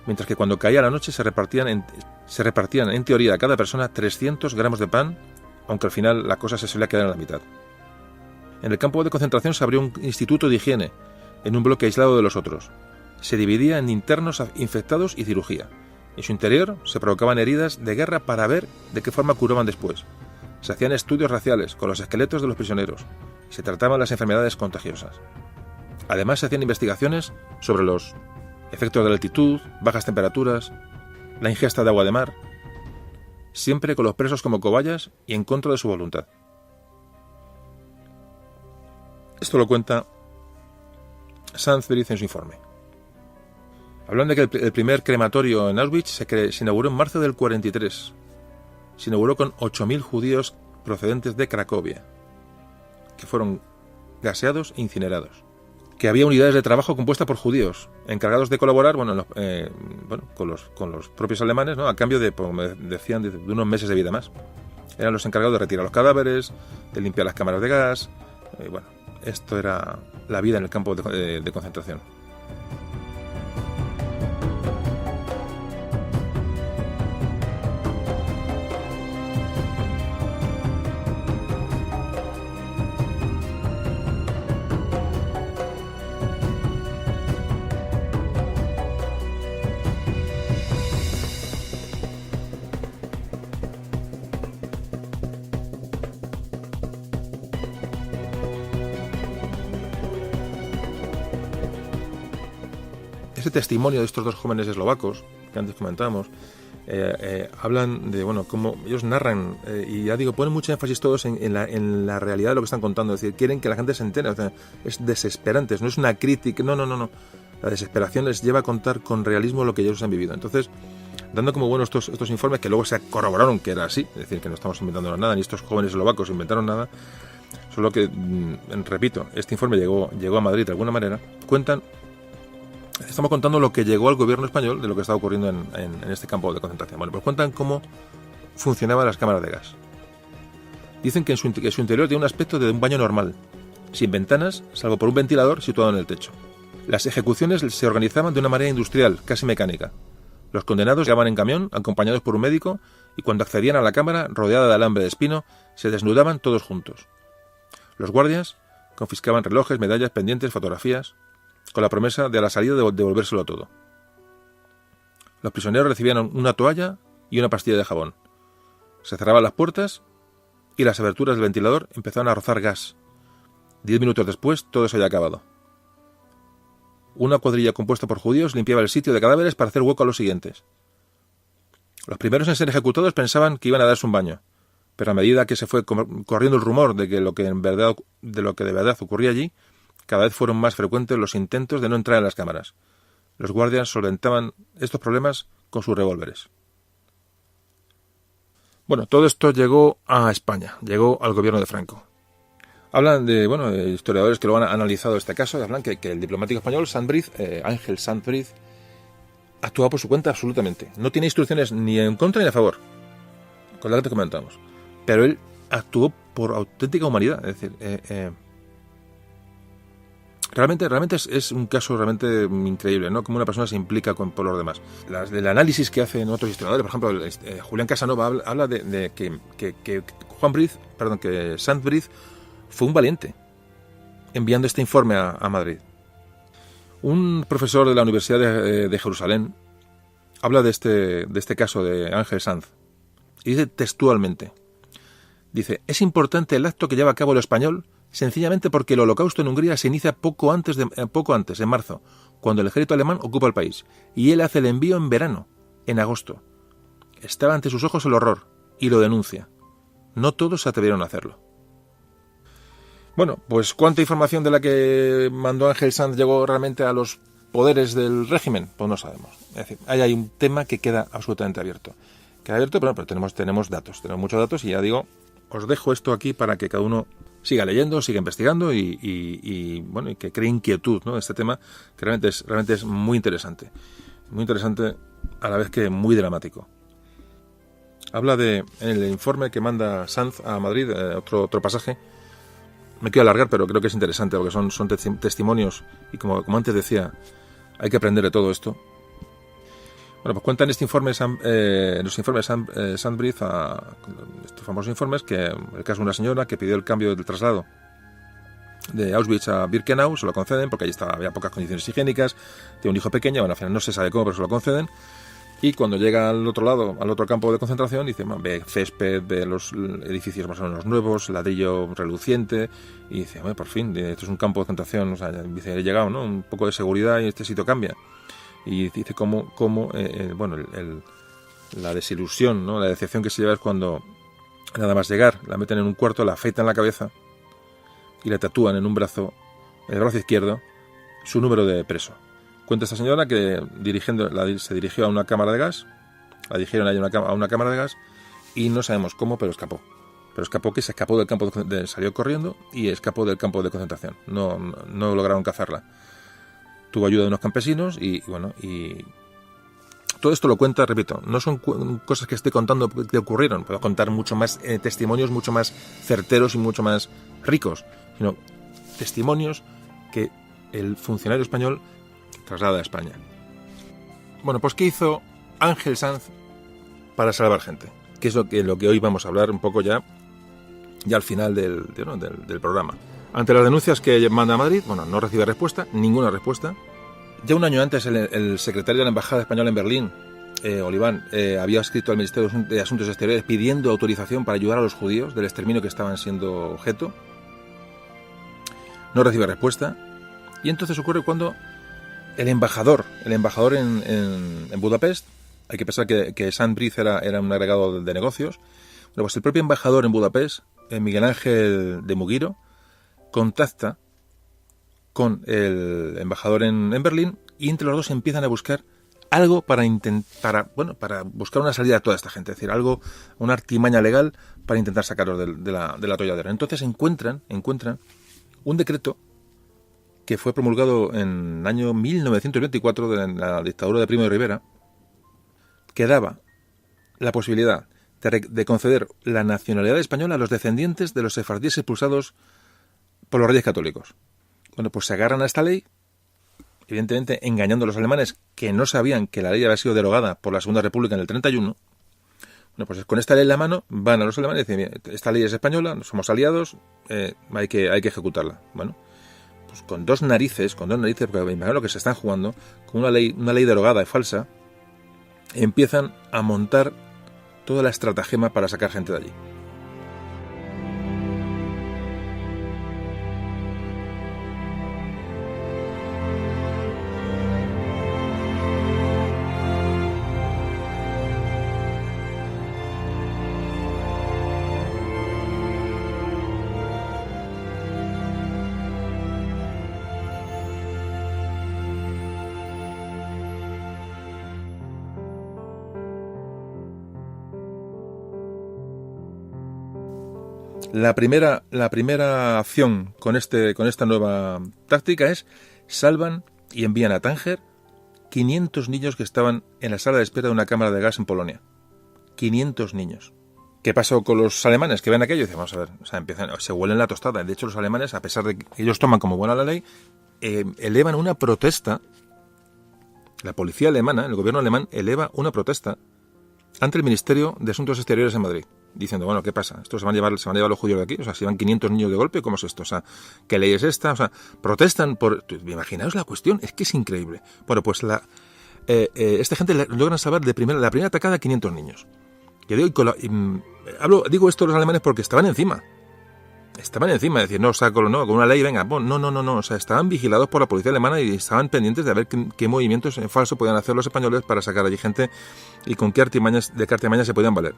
mientras que cuando caía la noche se repartían en teoría a cada persona 300 gramos de pan, aunque al final la cosa se solía quedar en la mitad. En el campo de concentración se abrió un instituto de higiene, en un bloque aislado de los otros. Se dividía en internos infectados y cirugía. En su interior se provocaban heridas de guerra para ver de qué forma curaban después. Se hacían estudios raciales con los esqueletos de los prisioneros y se trataban las enfermedades contagiosas. Además se hacían investigaciones sobre los efectos de la altitud, bajas temperaturas, la ingesta de agua de mar, siempre con los presos como cobayas y en contra de su voluntad. Esto lo cuenta Sanz en su informe. Hablando de que el primer crematorio en Auschwitz se inauguró en marzo del 43. Se inauguró con 8.000 judíos procedentes de Cracovia, que fueron gaseados e incinerados. Que había unidades de trabajo compuestas por judíos, encargados de colaborar con los propios alemanes, ¿no? A cambio de, como me decían, de unos meses de vida más. Eran los encargados de retirar los cadáveres, de limpiar las cámaras de gas. Esto era la vida en el campo de concentración. Ese testimonio de estos dos jóvenes eslovacos que antes comentábamos hablan de cómo ellos narran y ya digo, ponen mucho énfasis todos en la realidad de lo que están contando, es decir, quieren que la gente se entere, o sea, es desesperante, no es una crítica, no, la desesperación les lleva a contar con realismo lo que ellos han vivido. Entonces, dando como buenos estos informes que luego se corroboraron que era así, es decir, que no estamos inventando nada, ni estos jóvenes eslovacos inventaron nada, solo que, repito, este informe llegó a Madrid de alguna manera, estamos contando lo que llegó al gobierno español de lo que estaba ocurriendo en este campo de concentración. Bueno, pues cuentan cómo funcionaban las cámaras de gas. Dicen que en su interior tiene un aspecto de un baño normal, sin ventanas, salvo por un ventilador situado en el techo. Las ejecuciones se organizaban de una manera industrial, casi mecánica. Los condenados llegaban en camión, acompañados por un médico, y cuando accedían a la cámara, rodeada de alambre de espino, se desnudaban todos juntos. Los guardias confiscaban relojes, medallas, pendientes, fotografías, con la promesa de a la salida de devolvérselo todo. Los prisioneros recibían una toalla y una pastilla de jabón. Se cerraban las puertas y las aberturas del ventilador empezaban a rozar gas. 10 minutos después, todo se había acabado. Una cuadrilla compuesta por judíos limpiaba el sitio de cadáveres para hacer hueco a los siguientes. Los primeros en ser ejecutados pensaban que iban a darse un baño, pero a medida que se fue corriendo el rumor de lo que de verdad ocurría allí, cada vez fueron más frecuentes los intentos de no entrar en las cámaras. Los guardias solventaban estos problemas con sus revólveres. Bueno, todo esto llegó a España, llegó al gobierno de Franco. Hablan de historiadores que lo han analizado este caso, y hablan que el diplomático español Ángel Sanz-Briz, actuaba por su cuenta absolutamente. No tiene instrucciones ni en contra ni a favor, con la que te comentamos. Pero él actuó por auténtica humanidad. Es decir, realmente es un caso realmente increíble, ¿no? Como una persona se implica por los demás. El análisis que hacen otros historiadores, por ejemplo, Julián Casanova habla de que Sanz-Briz fue un valiente enviando este informe a Madrid. Un profesor de la Universidad de Jerusalén habla de este caso de Ángel Sanz y dice textualmente, es importante el acto que lleva a cabo el español sencillamente porque el holocausto en Hungría se inicia poco antes, en marzo, cuando el ejército alemán ocupa el país, y él hace el envío en verano, en agosto. Estaba ante sus ojos el horror, y lo denuncia. No todos se atrevieron a hacerlo. Bueno, pues ¿cuánta información de la que mandó Ángel Sanz llegó realmente a los poderes del régimen? Pues no sabemos. Es decir, ahí hay un tema que queda absolutamente abierto. Queda abierto, pero tenemos datos, tenemos muchos datos y ya digo, os dejo esto aquí para que cada uno siga leyendo, siga investigando y que cree inquietud, ¿no? Este tema que realmente es muy interesante a la vez que muy dramático. Habla en el informe que manda Sanz a Madrid, otro pasaje. Me quiero alargar, pero creo que es interesante porque son testimonios y como antes decía, hay que aprender de todo esto. Bueno, pues cuentan los informes Sanz-Briz, estos famosos informes, que el caso de una señora que pidió el cambio del traslado de Auschwitz a Birkenau, se lo conceden porque allí había pocas condiciones higiénicas, tiene un hijo pequeño, bueno, al final no se sabe cómo, pero se lo conceden. Y cuando llega al otro campo de concentración, ve césped, ve los edificios más o menos nuevos, ladrillo reluciente, y dice, por fin, esto es un campo de concentración, o sea, he llegado, ¿no? Un poco de seguridad y este sitio cambia. Y dice la desilusión, ¿no? La decepción que se lleva es cuando, nada más llegar, la meten en un cuarto, la afeitan la cabeza y le tatúan en el brazo izquierdo, su número de preso. Cuenta esta señora que se dirigió a una cámara de gas, la dirigieron ahí a una cámara de gas y no sabemos cómo, pero escapó. Se escapó del campo salió corriendo y escapó del campo de concentración. No lograron cazarla. Tuvo ayuda de unos campesinos y todo esto lo cuenta, repito, no son cosas que esté contando que ocurrieron, puedo contar mucho más testimonios, mucho más certeros y mucho más ricos, sino testimonios que el funcionario español traslada a España. Bueno, pues ¿qué hizo Ángel Sanz para salvar gente? Que es lo que hoy vamos a hablar un poco ya al final del programa. Ante las denuncias que manda a Madrid, no recibe respuesta, ninguna respuesta. Ya un año antes el secretario de la Embajada Española en Berlín, Oliván, había escrito al Ministerio de Asuntos Exteriores pidiendo autorización para ayudar a los judíos del exterminio que estaban siendo objeto. No recibe respuesta. Y entonces ocurre cuando el embajador en Budapest, hay que pensar que Sanz-Briz era un agregado de negocios. Bueno, pues el propio embajador en Budapest, Miguel Ángel de Mugiro, contacta con el embajador en Berlín y entre los dos empiezan a buscar algo para buscar una salida a toda esta gente, es decir, una artimaña legal para intentar sacarlos de la atolladera. Entonces encuentran un decreto que fue promulgado en el año 1924 de la dictadura de Primo de Rivera, que daba la posibilidad de conceder la nacionalidad española a los descendientes de los sefardíes expulsados por los reyes católicos. Bueno, pues se agarran a esta ley, evidentemente engañando a los alemanes que no sabían que la ley había sido derogada por la Segunda República en el 31. Bueno, pues con esta ley en la mano van a los alemanes y dicen, mira, esta ley es española, somos aliados, hay que ejecutarla. Bueno, pues con dos narices, porque me imagino lo que se están jugando, con una ley derogada y falsa, empiezan a montar toda la estratagema para sacar gente de allí. La primera acción con esta nueva táctica es salvan y envían a Tánger 500 niños que estaban en la sala de espera de una cámara de gas en Polonia. 500 niños. ¿Qué pasó con los alemanes que ven aquello? Y dicen, vamos a ver, se huelen la tostada. De hecho, los alemanes, a pesar de que ellos toman como buena la ley, elevan una protesta. La policía alemana, el gobierno alemán, eleva una protesta ante el Ministerio de Asuntos Exteriores en Madrid, diciendo, bueno, ¿qué pasa? ¿Esto se van a llevar los judíos de aquí? O sea, si van 500 niños de golpe, ¿cómo es esto? O sea, ¿qué ley es esta? O sea, protestan por... Imaginaos la cuestión, es que es increíble. Bueno, pues esta gente logran salvar la primera atacada a 500 niños. Yo digo esto a los alemanes porque estaban encima. Estaban encima, de decir, no, sácalo, no, con una ley, venga, no. O sea, estaban vigilados por la policía alemana y estaban pendientes de ver qué movimientos en falso podían hacer los españoles para sacar allí gente y con qué artimañas se podían valer.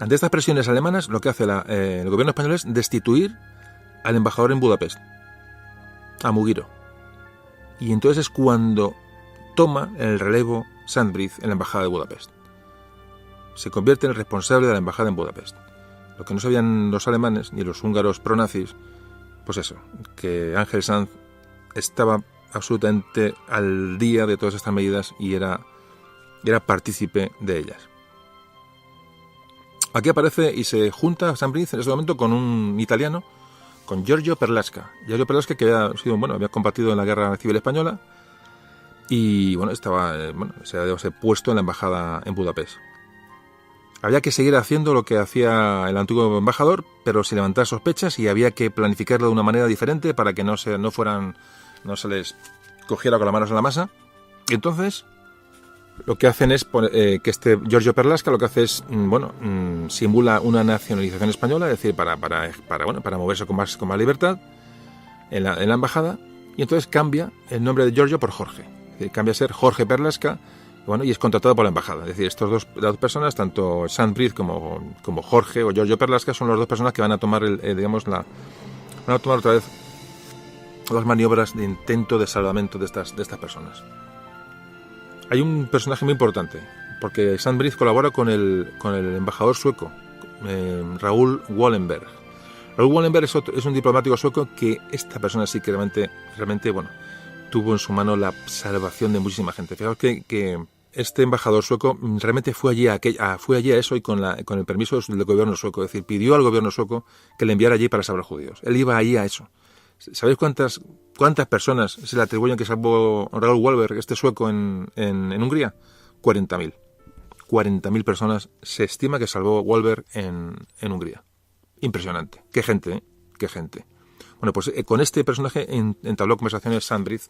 Ante estas presiones alemanas, lo que hace el gobierno español es destituir al embajador en Budapest, a Mugiro. Y entonces es cuando toma el relevo Sandbrith en la embajada de Budapest. Se convierte en el responsable de la embajada en Budapest. Lo que no sabían los alemanes ni los húngaros pronazis, pues eso, que Ángel Sanz estaba absolutamente al día de todas estas medidas y era partícipe de ellas. Aquí aparece y se junta Sandbrith en este momento con un italiano, con Giorgio Perlasca. Giorgio Perlasca, que había combatido en la Guerra Civil Española y se había puesto en la embajada en Budapest. Había que seguir haciendo lo que hacía el antiguo embajador, pero sin levantar sospechas, y había que planificarlo de una manera diferente para que no se les cogiera con las manos en la masa. Y entonces, lo que hacen es que este Giorgio Perlasca lo que hace es, simula una nacionalización española, es decir, para moverse con más libertad en la embajada, y entonces cambia el nombre de Giorgio por Jorge. Es decir, cambia a ser Jorge Perlasca. Y es contratado por la embajada. Es decir, las dos personas, tanto Sandbrith como Jorge o Giorgio Perlasca, son las dos personas que van a tomar van a tomar otra vez las maniobras de intento de salvamento de estas personas. Hay un personaje muy importante, porque Sandbrith colabora con el embajador sueco, Raúl Wallenberg. Raúl Wallenberg es un diplomático sueco que esta persona sí que realmente tuvo en su mano la salvación de muchísima gente. Fijaos que este embajador sueco realmente fue allí a eso y con el permiso del gobierno sueco. Es decir, pidió al gobierno sueco que le enviara allí para salvar judíos. Él iba allí a eso. ¿Sabéis cuántas personas se le atribuyen que salvó Raúl Wallenberg, este sueco, en Hungría? 40.000. 40.000 personas se estima que salvó Wallenberg en Hungría. Impresionante. Qué gente, ¿eh? Qué gente. Bueno, pues con este personaje entabló conversaciones Sandbrith,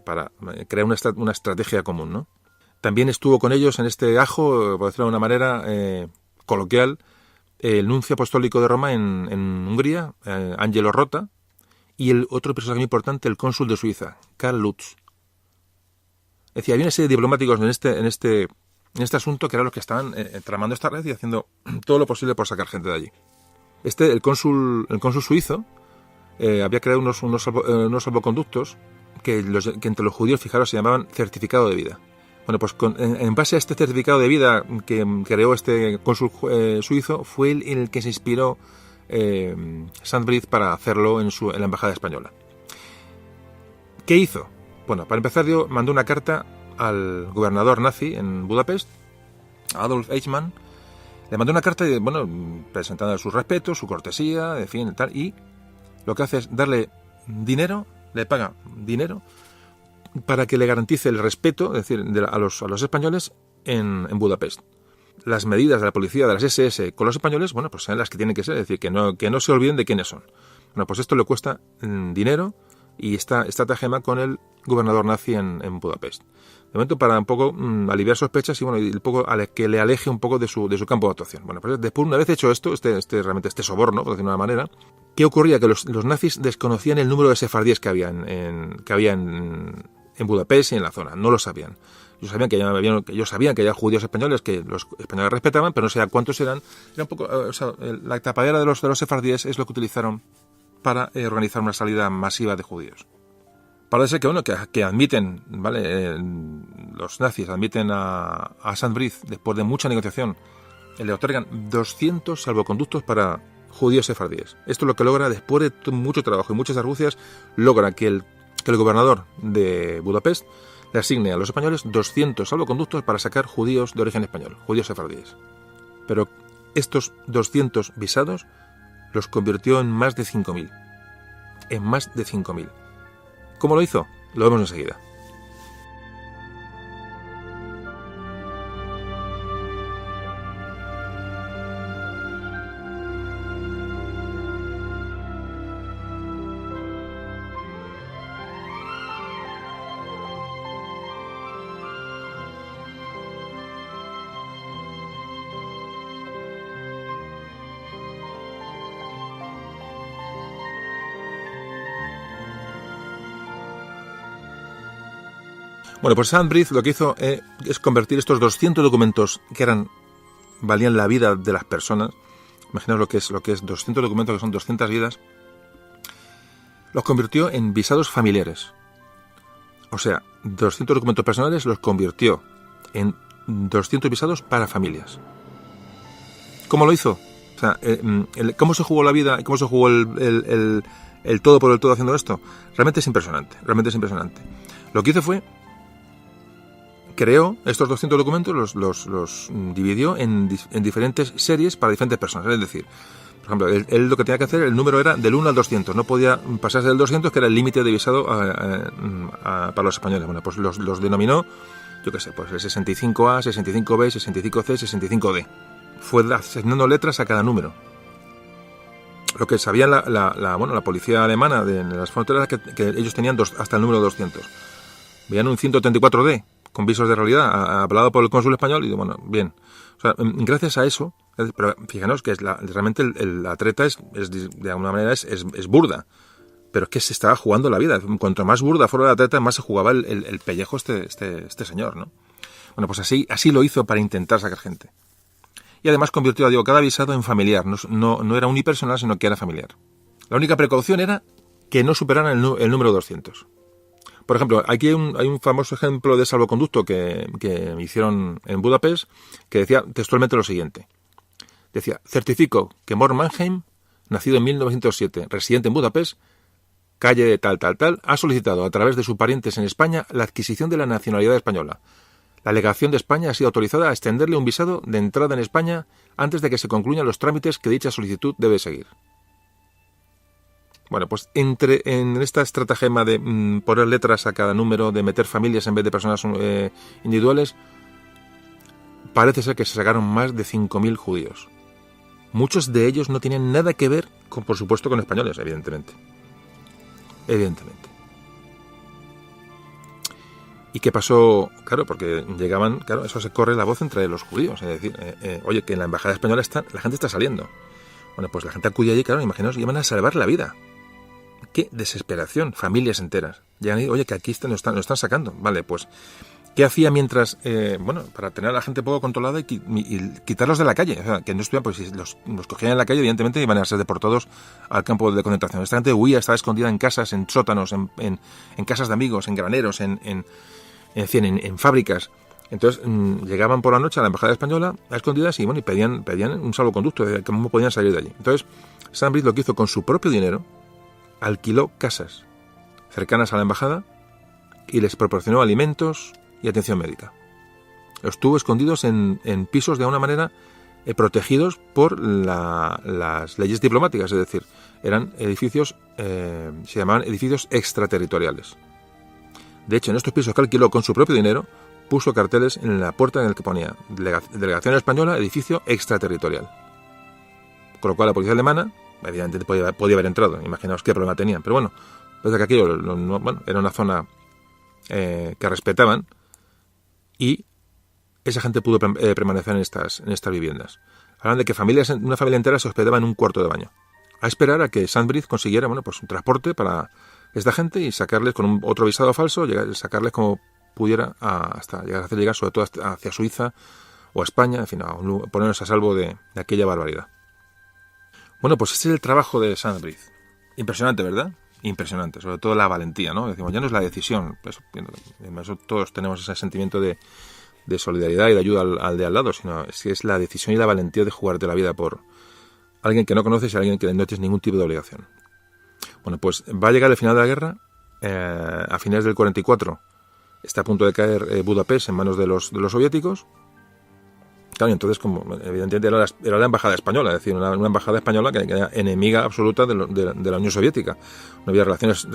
para crear una estrategia común, ¿no? También estuvo con ellos en este ajo, por decirlo de una manera coloquial, el nuncio apostólico de Roma en Hungría, Angelo Rota, y el otro personaje muy importante, el cónsul de Suiza, Karl Lutz. Es decir, había una serie de diplomáticos en este asunto que eran los que estaban tramando esta red y haciendo todo lo posible por sacar gente de allí. El cónsul suizo había creado unos salvoconductos que entre los judíos, fijaros, se llamaban certificado de vida. Bueno, pues en base a este certificado de vida que creó este cónsul suizo, fue el que se inspiró Sandbrith para hacerlo en la embajada española. ¿Qué hizo? Bueno, para empezar, mandó una carta al gobernador nazi en Budapest, Adolf Eichmann. Le mandó una carta, presentando sus respetos, su cortesía, en fin, tal, y lo que hace es darle dinero, le paga dinero para que le garantice el respeto, es decir, a los españoles en Budapest. las medidas de la policía, de las SS con los españoles, bueno, pues sean las que tienen que ser, es decir, que no se olviden de quiénes son. Bueno, pues esto le cuesta dinero y está estratagema con el gobernador nazi en Budapest. De momento para un poco aliviar sospechas y bueno, y un poco que le aleje un poco de su campo de actuación. Bueno, pues después, una vez hecho esto, realmente este soborno, por decirlo de una manera, ¿qué ocurría? Que los nazis desconocían el número de sefardíes que había en Budapest y en la zona, no lo sabían. Ellos sabían que había judíos españoles que los españoles respetaban, pero no sabían cuántos eran. Era un poco, la tapadera de los sefardíes es lo que utilizaron para organizar una salida masiva de judíos. Parece que admiten, ¿vale? Los nazis admiten a Sandbrith, después de mucha negociación, le otorgan 200 salvoconductos para judíos sefardíes. Esto es lo que logra, después de mucho trabajo y muchas argucias, logra que el gobernador de Budapest le asigne a los españoles 200 salvoconductos para sacar judíos de origen español, judíos sefardíes. Pero estos 200 visados los convirtió en más de 5.000. En más de 5.000. ¿Cómo lo hizo? Lo vemos enseguida. Bueno, pues Sandbrith lo que hizo es convertir estos 200 documentos que valían la vida de las personas. Imaginaos lo que es 200 documentos, que son 200 vidas. Los convirtió en visados familiares. O sea, 200 documentos personales los convirtió en 200 visados para familias. ¿Cómo lo hizo? O sea, ¿cómo se jugó la vida? ¿Cómo se jugó el todo por el todo haciendo esto? Realmente es impresionante. Lo que hizo fue creó estos 200 documentos, los dividió en diferentes series para diferentes personas. Es decir, por ejemplo, él lo que tenía que hacer, el número era del 1 al 200. No podía pasarse del 200, que era el límite de visado para los españoles. Bueno, pues los denominó, yo qué sé, pues el 65A, 65B, 65C, 65D. Fue asignando letras a cada número. Lo que sabía la policía alemana de las fronteras que ellos tenían hasta el número 200. Veían un 134D, con visos de realidad, hablado por el cónsul español, y bueno, bien. O sea, gracias a eso, pero fíjanos que realmente la treta de alguna manera es burda, pero es que se estaba jugando la vida. Cuanto más burda fuera la treta, más se jugaba el pellejo este señor, ¿no? Bueno, pues así lo hizo para intentar sacar gente. Y además convirtió, cada visado en familiar, no era unipersonal, sino que era familiar. La única precaución era que no superaran el número 200. Por ejemplo, aquí hay un famoso ejemplo de salvoconducto que hicieron en Budapest, que decía textualmente lo siguiente. Decía: certifico que Mor Mannheim, nacido en 1907, residente en Budapest, calle de tal, ha solicitado a través de sus parientes en España la adquisición de la nacionalidad española. La legación de España ha sido autorizada a extenderle un visado de entrada en España antes de que se concluyan los trámites que dicha solicitud debe seguir. Bueno, pues en esta estratagema de poner letras a cada número, de meter familias en vez de personas individuales, parece ser que se sacaron más de 5.000 judíos. Muchos de ellos no tenían nada que ver, por supuesto, con españoles, evidentemente. ¿Y qué pasó? Claro, porque llegaban, eso se corre la voz entre los judíos. Es decir, oye, que en la embajada española la gente está saliendo. Bueno, pues la gente acudía allí, claro, imaginaos, iban a salvar la vida. ¡Qué desesperación! Familias enteras. Llegan y oye, que aquí nos están sacando. Vale, pues, ¿qué hacía mientras, para tener a la gente poco controlada y quitarlos de la calle? O sea, que no estuvieran, pues si los cogían en la calle, evidentemente iban a ser deportados al campo de concentración. Esta gente huía, estaba escondida en casas, en sótanos, en casas de amigos, en graneros, en fábricas. Entonces llegaban por la noche a la embajada española a escondidas y pedían un salvoconducto de cómo podían salir de allí. Entonces Sandbrith lo que hizo con su propio dinero, alquiló casas cercanas a la embajada y les proporcionó alimentos y atención médica. Estuvo escondidos en pisos de alguna manera protegidos por las leyes diplomáticas, es decir, eran edificios, se llamaban edificios extraterritoriales. De hecho, en estos pisos que alquiló con su propio dinero, puso carteles en la puerta en el que ponía Delegación Española, edificio extraterritorial. Con lo cual la policía alemana, evidentemente, podía haber entrado. Imaginaos qué problema tenían. Pero bueno, desde que aquello era una zona que respetaban, y esa gente pudo permanecer en estas viviendas. Hablan de que una familia entera se hospedaba en un cuarto de baño, a esperar a que Sandbridge consiguiera un transporte para esta gente y sacarles con otro visado falso, sacarles como pudiera hasta llegar sobre todo hacia Suiza o a España, en fin, ponernos a salvo de aquella barbaridad. Bueno, pues este es el trabajo de Sandbridge. Impresionante, ¿verdad? Impresionante, sobre todo la valentía, ¿no? Decimos, ya no es la decisión, eso todos tenemos ese sentimiento de solidaridad y de ayuda al de al lado, sino es la decisión y la valentía de jugarte la vida por alguien que no conoces y alguien que no tienes ningún tipo de obligación. Bueno, pues va a llegar el final de la guerra, a finales del 44, está a punto de caer Budapest en manos de los soviéticos. Claro, entonces, como evidentemente era la embajada española, es decir, una embajada española que era enemiga absoluta de la Unión Soviética. No había relaciones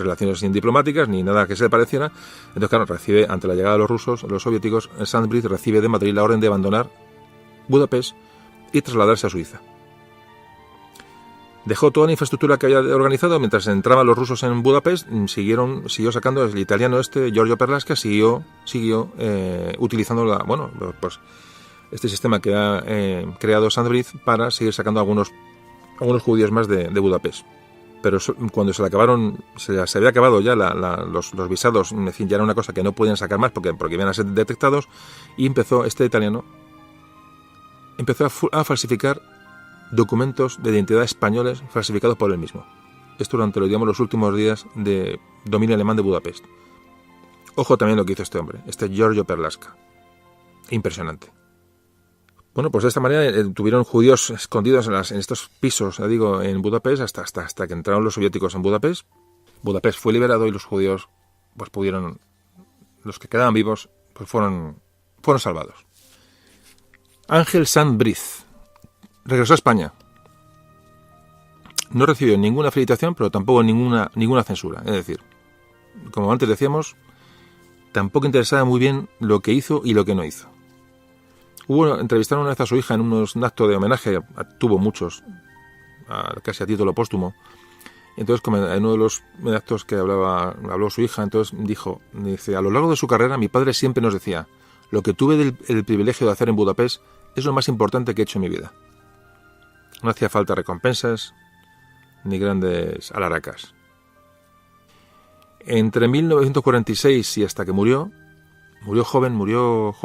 diplomáticas ni nada que se le pareciera. Entonces, claro, recibe, ante la llegada de los soviéticos, Sandbridge recibe de Madrid la orden de abandonar Budapest y trasladarse a Suiza. Dejó toda la infraestructura que había organizado. Mientras entraban los rusos en Budapest, siguió sacando el italiano Giorgio Perlasca, siguió utilizando este sistema que ha creado Sandbridge para seguir sacando algunos judíos más de Budapest. Pero cuando se había acabado ya los visados, es decir, ya era una cosa que no podían sacar más porque iban a ser detectados, y este italiano empezó a falsificar documentos de identidad españoles falsificados por él mismo. Esto durante los últimos días de dominio alemán de Budapest. Ojo también lo que hizo este hombre, Giorgio Perlasca. Impresionante. Bueno, pues de esta manera tuvieron judíos escondidos en estos pisos, en Budapest, hasta que entraron los soviéticos en Budapest. Budapest fue liberado y los judíos, pues pudieron, los que quedaban vivos, pues fueron salvados. Ángel Sandbridge regresó a España. No recibió ninguna felicitación, pero tampoco ninguna censura. Es decir, como antes decíamos, tampoco interesaba muy bien lo que hizo y lo que no hizo. Entrevistaron una vez a su hija en un acto de homenaje, tuvo muchos, casi a título póstumo. Entonces, como en uno de los actos que habló su hija, entonces dice, a lo largo de su carrera mi padre siempre nos decía, lo que tuve el privilegio de hacer en Budapest es lo más importante que he hecho en mi vida. No hacía falta recompensas ni grandes alaracas. Entre 1946 y hasta que murió joven, murió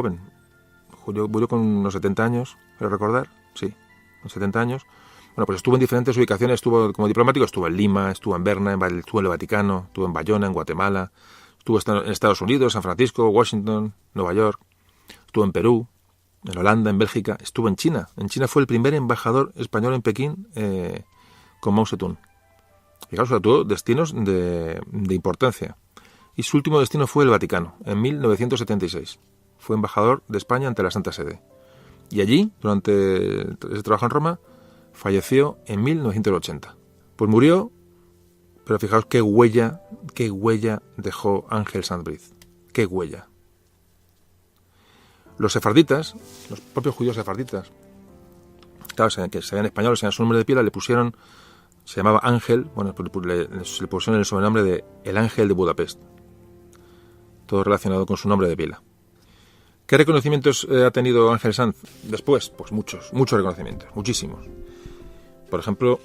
con unos 70 años, quiero recordar, sí, unos 70 años. Bueno, pues estuvo en diferentes ubicaciones, estuvo como diplomático, estuvo en Lima, estuvo en Berna, estuvo en el Vaticano, estuvo en Bayona, en Guatemala, estuvo en Estados Unidos, San Francisco, Washington, Nueva York, estuvo en Perú, en Holanda, en Bélgica, estuvo en China. En China fue el primer embajador español en Pekín con Mao Zedong. Fijaos, sobre todo destinos de importancia. Y su último destino fue el Vaticano, en 1976. Fue embajador de España ante la Santa Sede. Y allí, durante ese trabajo en Roma, falleció en 1980. Pues murió, pero fijaos qué huella dejó Ángel Sandbridge. Qué huella. Los sefarditas, los propios judíos sefarditas, claro, que sabían español, sabían su nombre de pila, le pusieron, se llamaba Ángel, bueno, le pusieron el sobrenombre de el Ángel de Budapest. Todo relacionado con su nombre de pila. ¿Qué reconocimientos ha tenido Ángel Sanz después? Pues muchos reconocimientos, muchísimos. Por ejemplo,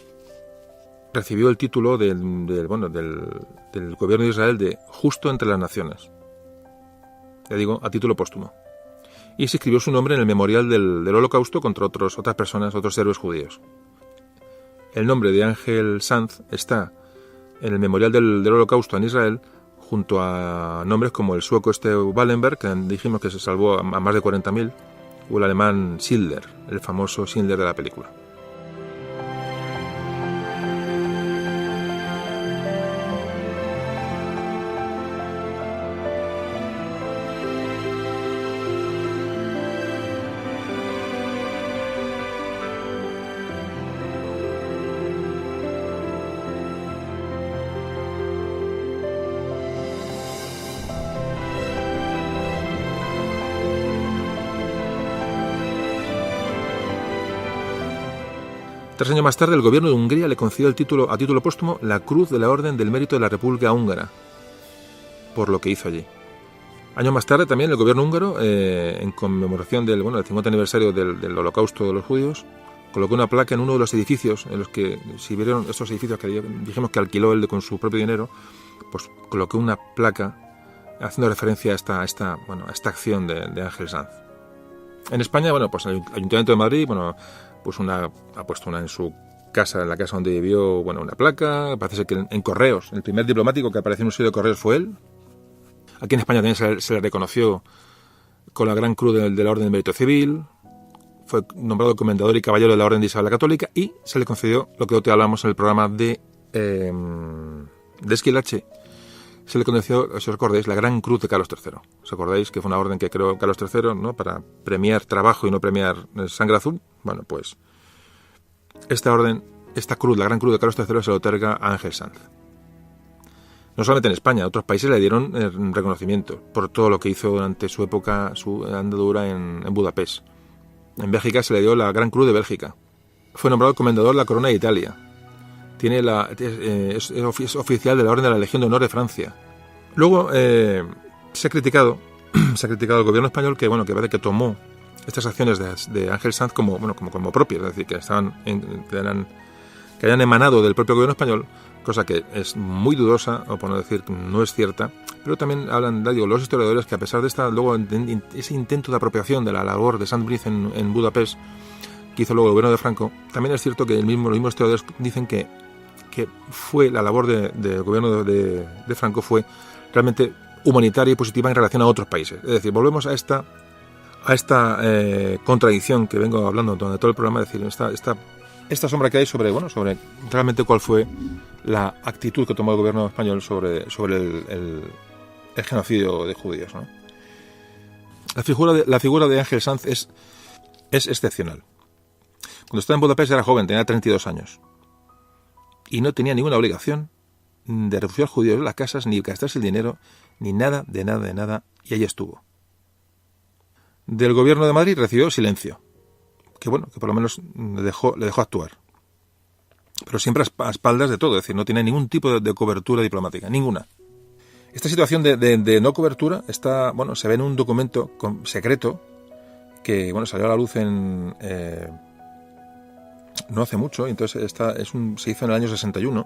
recibió el título del gobierno de Israel de Justo entre las Naciones. Ya digo, a título póstumo. Y se escribió su nombre en el memorial del Holocausto contra otras personas, otros héroes judíos. El nombre de Ángel Sanz está en el memorial del Holocausto en Israel, junto a nombres como el sueco Wallenberg, que dijimos que se salvó a más de 40.000, o el alemán Schindler, el famoso Schindler de la película. 3 años más tarde, el gobierno de Hungría le concedió a título póstumo la Cruz de la Orden del Mérito de la República Húngara, por lo que hizo allí. Años más tarde también el gobierno húngaro, en conmemoración del 50 aniversario del Holocausto de los judíos, colocó una placa en uno de los edificios en los que, si vieron estos edificios que dijimos que alquiló él con su propio dinero, pues colocó una placa haciendo referencia a esta acción de Ángel Sanz. En España, pues el Ayuntamiento de Madrid, pues ha puesto una en su casa, en la casa donde vivió, una placa. Parece ser que en Correos, el primer diplomático que apareció en un sello de Correos fue él. Aquí en España también se le reconoció con la Gran Cruz de la Orden del Mérito Civil. Fue nombrado comendador y caballero de la Orden de Isabel la Católica y se le concedió lo que hoy te hablamos en el programa de Esquilache. Se le concedió, si os acordáis, la Gran Cruz de Carlos III. ¿Os acordáis que fue una orden que creó Carlos III, ¿no?, para premiar trabajo y no premiar sangre azul? Bueno, pues esta cruz, la Gran Cruz de Carlos III, se le otorga a Ángel Sanz. No solamente en España, otros países le dieron reconocimiento por todo lo que hizo durante su época, su andadura en Budapest. En Bélgica se le dio la Gran Cruz de Bélgica. Fue nombrado comendador de la Corona de Italia. Es oficial de la Orden de la Legión de Honor de Francia. Luego se ha criticado al gobierno español que parece que tomó estas acciones de Ángel Sanz como propias, es decir, que hayan emanado del propio gobierno español, cosa que es muy dudosa, o por no decir que no es cierta. Pero también hablan, los historiadores, que a pesar de ese intento de apropiación de la labor de Sanz-Briz en Budapest, que hizo luego el gobierno de Franco, también es cierto que los mismos historiadores dicen que fue la labor del gobierno de Franco fue realmente humanitaria y positiva en relación a otros países. Es decir, volvemos a esta contradicción que vengo hablando durante todo el programa, es decir, esta sombra que hay sobre realmente cuál fue la actitud que tomó el gobierno español sobre el genocidio de judíos, ¿no? La figura de Ángel Sanz es excepcional. Cuando estaba en Budapest era joven, tenía 32 años. Y no tenía ninguna obligación de refugiar judíos en las casas, ni gastarse el dinero, ni nada, y ahí estuvo. Del gobierno de Madrid recibió silencio, que por lo menos le dejó actuar. Pero siempre a espaldas de todo, es decir, no tiene ningún tipo de cobertura diplomática, ninguna. Esta situación de no cobertura se ve en un documento secreto que salió a la luz no hace mucho, entonces se hizo en el año 61.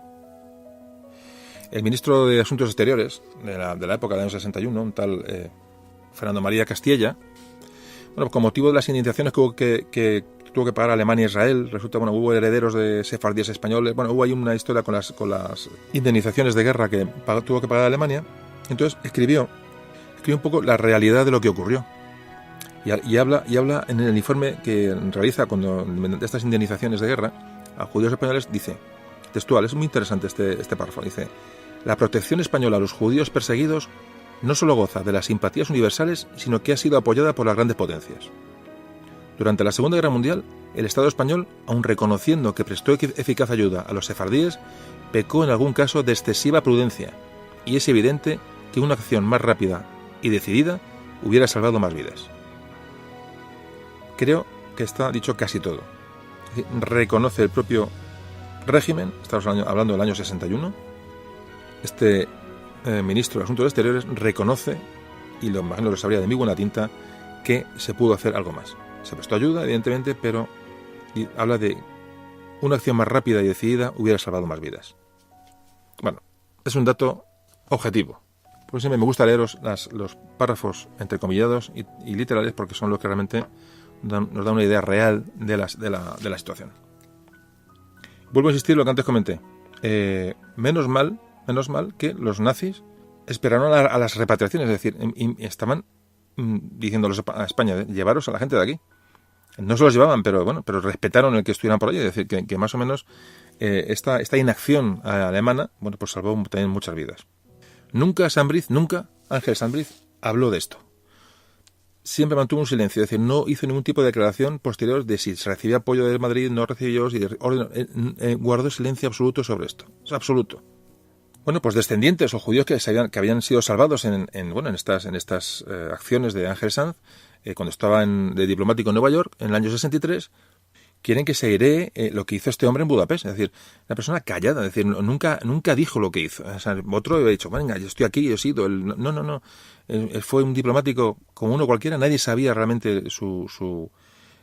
El ministro de Asuntos Exteriores de la época del año 61, un tal Fernando María Castilla, con motivo de las indemnizaciones que tuvo que pagar Alemania e Israel, resulta, hubo herederos de sefardíes españoles, hubo ahí una historia con las indemnizaciones de guerra que tuvo que pagar Alemania. Entonces escribió un poco la realidad de lo que ocurrió. Y habla en el informe que realiza de estas indemnizaciones de guerra a judíos españoles, dice, textual, es muy interesante este párrafo, dice: la protección española a los judíos perseguidos no solo goza de las simpatías universales, sino que ha sido apoyada por las grandes potencias. Durante la Segunda Guerra Mundial, el Estado español, aun reconociendo que prestó eficaz ayuda a los sefardíes, pecó en algún caso de excesiva prudencia, y es evidente que una acción más rápida y decidida hubiera salvado más vidas. Creo que está dicho casi todo. Es decir, reconoce el propio régimen, estamos hablando del año 61, ministro de Asuntos Exteriores reconoce, y lo imagino lo sabría de muy buena tinta, que se pudo hacer algo más. Se prestó ayuda, evidentemente, pero habla de una acción más rápida y decidida hubiera salvado más vidas. Es un dato objetivo. Por eso me gusta leeros los párrafos entrecomillados y literales, porque son los que realmente nos da una idea real de la situación. Vuelvo a insistir en lo que antes comenté. Menos mal que los nazis esperaron a las repatriaciones, es decir, estaban diciéndoles a España, llevaros a la gente de aquí. No se los llevaban, pero respetaron el que estuvieran por allí, es decir, que más o menos esta inacción alemana, pues salvó también muchas vidas. Nunca Ángel Sanz-Briz habló de esto. Siempre mantuvo un silencio, es decir, no hizo ningún tipo de declaración posterior de si se recibía apoyo de Madrid, no recibió, guardó silencio absoluto sobre esto. Es absoluto. Pues descendientes o judíos que habían sido salvados en estas acciones de Ángel Sanz, cuando estaba de diplomático en Nueva York, en el año 63, quieren que se airee lo que hizo este hombre en Budapest. Es decir, una persona callada, es decir, nunca dijo lo que hizo. O sea, otro había dicho, venga, yo estoy aquí, yo he sido. No. Él fue un diplomático como uno cualquiera, nadie sabía realmente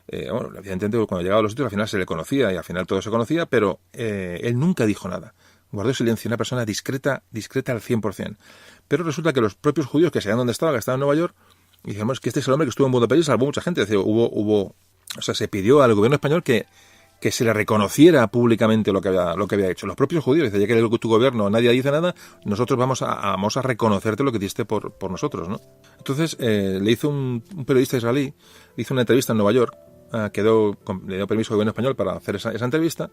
bueno, evidentemente cuando llegaba a los sitios al final se le conocía y al final todo se conocía, pero él nunca dijo nada. Guardó silencio, una persona discreta al 100%. Pero resulta que los propios judíos que sabían dónde estaba, que estaban en Nueva York, dijimos que este es el hombre que estuvo en Budapest y salvó mucha gente. Es decir, se pidió al gobierno español que se le reconociera públicamente lo que había hecho. Los propios judíos, dice, ya que tu gobierno nadie dice nada, nosotros vamos a reconocerte lo que diste por nosotros, ¿no? Entonces le hizo un periodista israelí, le hizo una entrevista en Nueva York, le dio permiso al gobierno español para hacer esa entrevista.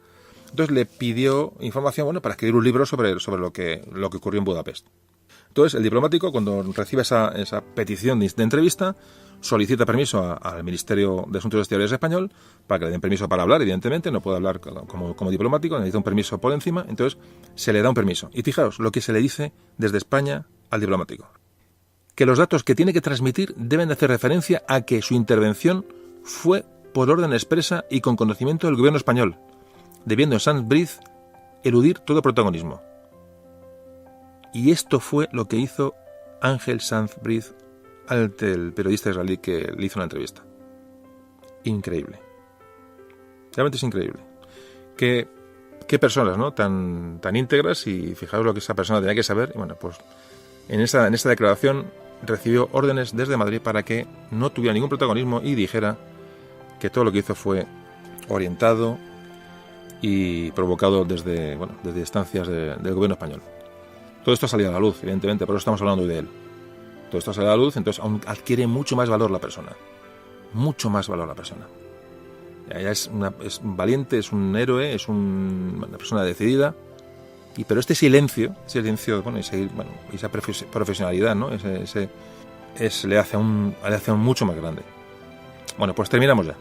Entonces le pidió información, bueno, para escribir un libro sobre lo que ocurrió en Budapest. Entonces el diplomático, cuando recibe esa petición de entrevista, solicita permiso al Ministerio de Asuntos Exteriores español para que le den permiso para hablar, evidentemente, no puede hablar como diplomático, necesita un permiso por encima, entonces se le da un permiso. Y fijaos lo que se le dice desde España al diplomático: que los datos que tiene que transmitir deben de hacer referencia a que su intervención fue por orden expresa y con conocimiento del gobierno español, debiendo en Sanz-Briz eludir todo protagonismo. Y esto fue lo que hizo Ángel Sanz-Briz ante el periodista israelí que le hizo una entrevista. Increíble. Realmente es increíble. Qué personas, ¿no? Tan íntegras, y fijaos lo que esa persona tenía que saber. Y bueno, pues en esa declaración recibió órdenes desde Madrid para que no tuviera ningún protagonismo y dijera que todo lo que hizo fue orientado y provocado desde instancias del gobierno español. Todo esto ha salido a la luz, evidentemente, por eso estamos hablando hoy de él. Todo esto ha salido a la luz, entonces aún adquiere mucho más valor la persona. Mucho más valor la persona. Ya es valiente, es un héroe, es una persona decidida. Pero este silencio, bueno, esa profesionalidad, ¿no? Le hace aún mucho más grande. Bueno, pues terminamos ya.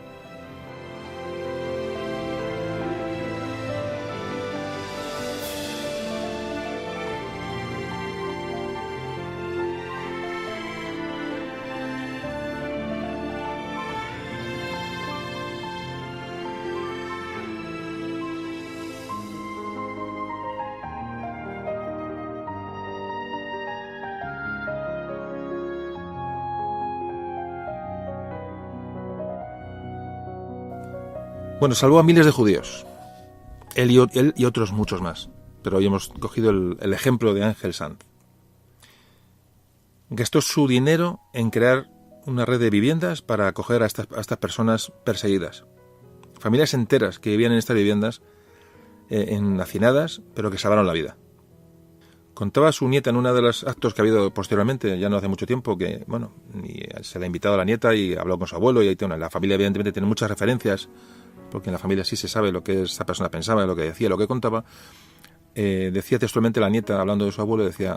Bueno, salvó a miles de judíos. Él y otros muchos más. Pero hoy hemos cogido el ejemplo de Ángel Sanz. Gastó su dinero en crear una red de viviendas para acoger a estas personas perseguidas. Familias enteras que vivían en estas viviendas, hacinadas, pero que salvaron la vida. Contaba a su nieta en uno de los actos que ha habido posteriormente, ya no hace mucho tiempo, que se le ha invitado a la nieta y habló con su abuelo, y la familia evidentemente tiene muchas referencias, porque en la familia sí se sabe lo que esta persona pensaba, lo que decía, lo que contaba. Decía textualmente la nieta, hablando de su abuelo, dice: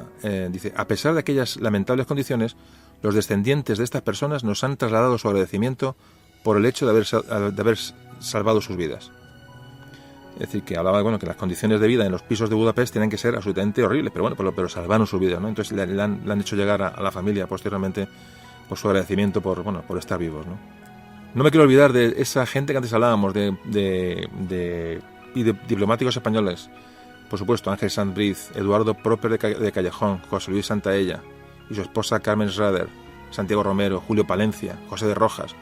a pesar de aquellas lamentables condiciones, los descendientes de estas personas nos han trasladado su agradecimiento por el hecho de haber salvado sus vidas. Es decir, que hablaba que las condiciones de vida en los pisos de Budapest tienen que ser absolutamente horribles, pero salvaron su vida, ¿no? Entonces le han hecho llegar a la familia posteriormente por su agradecimiento por estar vivos, ¿no? No me quiero olvidar de esa gente que antes hablábamos, de diplomáticos españoles. Por supuesto, Ángel Sanz-Briz, Eduardo Proper de Callejón, José Luis Santaella y su esposa Carmen Schrader, Santiago Romero, Julio Palencia, José de Rojas.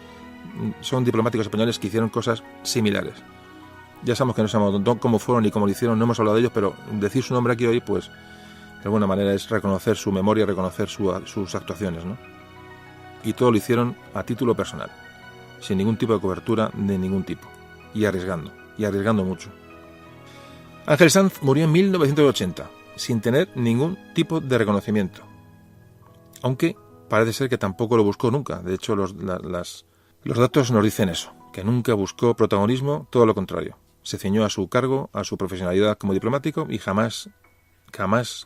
Son diplomáticos españoles que hicieron cosas similares. Ya sabemos que no sabemos cómo fueron ni cómo lo hicieron, no hemos hablado de ellos, pero decir su nombre aquí hoy, pues, de alguna manera es reconocer su memoria, reconocer sus actuaciones, ¿no? Y todo lo hicieron a título personal, sin ningún tipo de cobertura de ningún tipo, y arriesgando mucho. Ángel Sanz murió en 1980, sin tener ningún tipo de reconocimiento, aunque parece ser que tampoco lo buscó nunca. De hecho, los datos nos dicen eso, que nunca buscó protagonismo, todo lo contrario. Se ciñó a su cargo, a su profesionalidad como diplomático, y jamás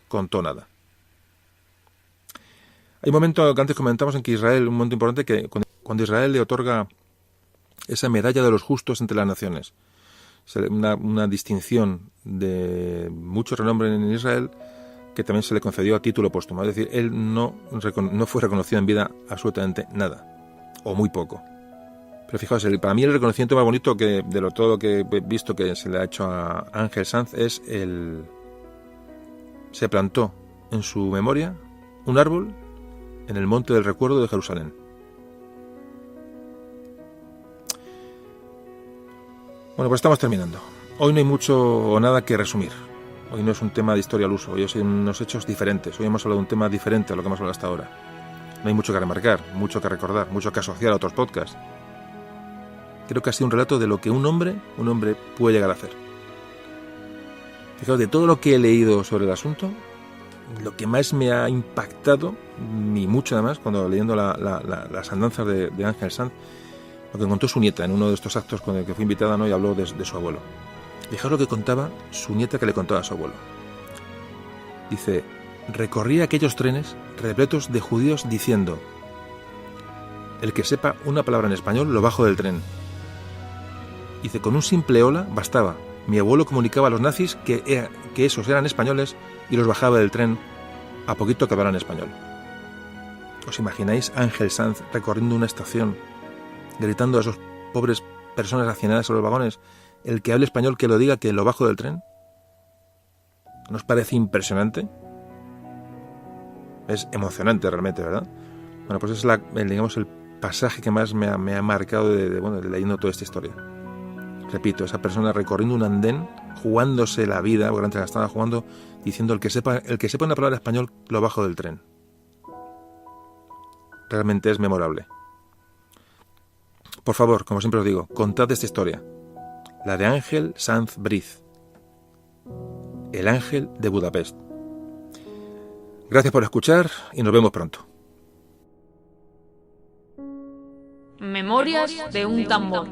contó nada. Hay un momento que antes comentamos en que Israel, un momento importante, que cuando Israel le otorga esa medalla de los justos entre las naciones, una distinción de mucho renombre en Israel, que también se le concedió a título póstumo. Es decir, él no fue reconocido en vida absolutamente nada, o muy poco. Pero fijaos, para mí el reconocimiento más bonito de todo lo que he visto que se le ha hecho a Ángel Sanz es se plantó en su memoria un árbol en el Monte del Recuerdo de Jerusalén. Bueno, pues estamos terminando. Hoy no hay mucho o nada que resumir. Hoy no es un tema de historia al uso, hoy son unos hechos diferentes. Hoy hemos hablado de un tema diferente a lo que hemos hablado hasta ahora. No hay mucho que remarcar, mucho que recordar, mucho que asociar a otros podcasts. Creo que ha sido un relato de lo que un hombre puede llegar a hacer. Fijaos, de todo lo que he leído sobre el asunto, lo que más me ha impactado, ni mucho además, cuando leyendo las andanzas de Ángel Sanz, lo que contó su nieta en uno de estos actos con el que fue invitada, ¿no? Y habló de su abuelo. Fijaos lo que contaba su nieta que le contaba a su abuelo. Dice, recorría aquellos trenes repletos de judíos diciendo, el que sepa una palabra en español lo bajo del tren. Dice, con un simple hola bastaba. Mi abuelo comunicaba a los nazis que esos eran españoles y los bajaba del tren a poquito que hablaran español. ¿Os imagináis a Ángel Sanz recorriendo una estación, gritando a esos pobres personas hacinadas sobre los vagones, el que hable español que lo diga, que lo bajo del tren? ¿No os parece impresionante? Es emocionante realmente, ¿verdad? Bueno, pues es el pasaje que más me ha marcado de leyendo toda esta historia. Repito, esa persona recorriendo un andén, jugándose la vida, porque antes la estaba jugando, diciendo el que sepa una palabra español, lo bajo del tren. Realmente es memorable. Por favor, como siempre os digo, contad esta historia. La de Ángel Sanz Briz, el ángel de Budapest. Gracias por escuchar y nos vemos pronto. Memorias de un tambor.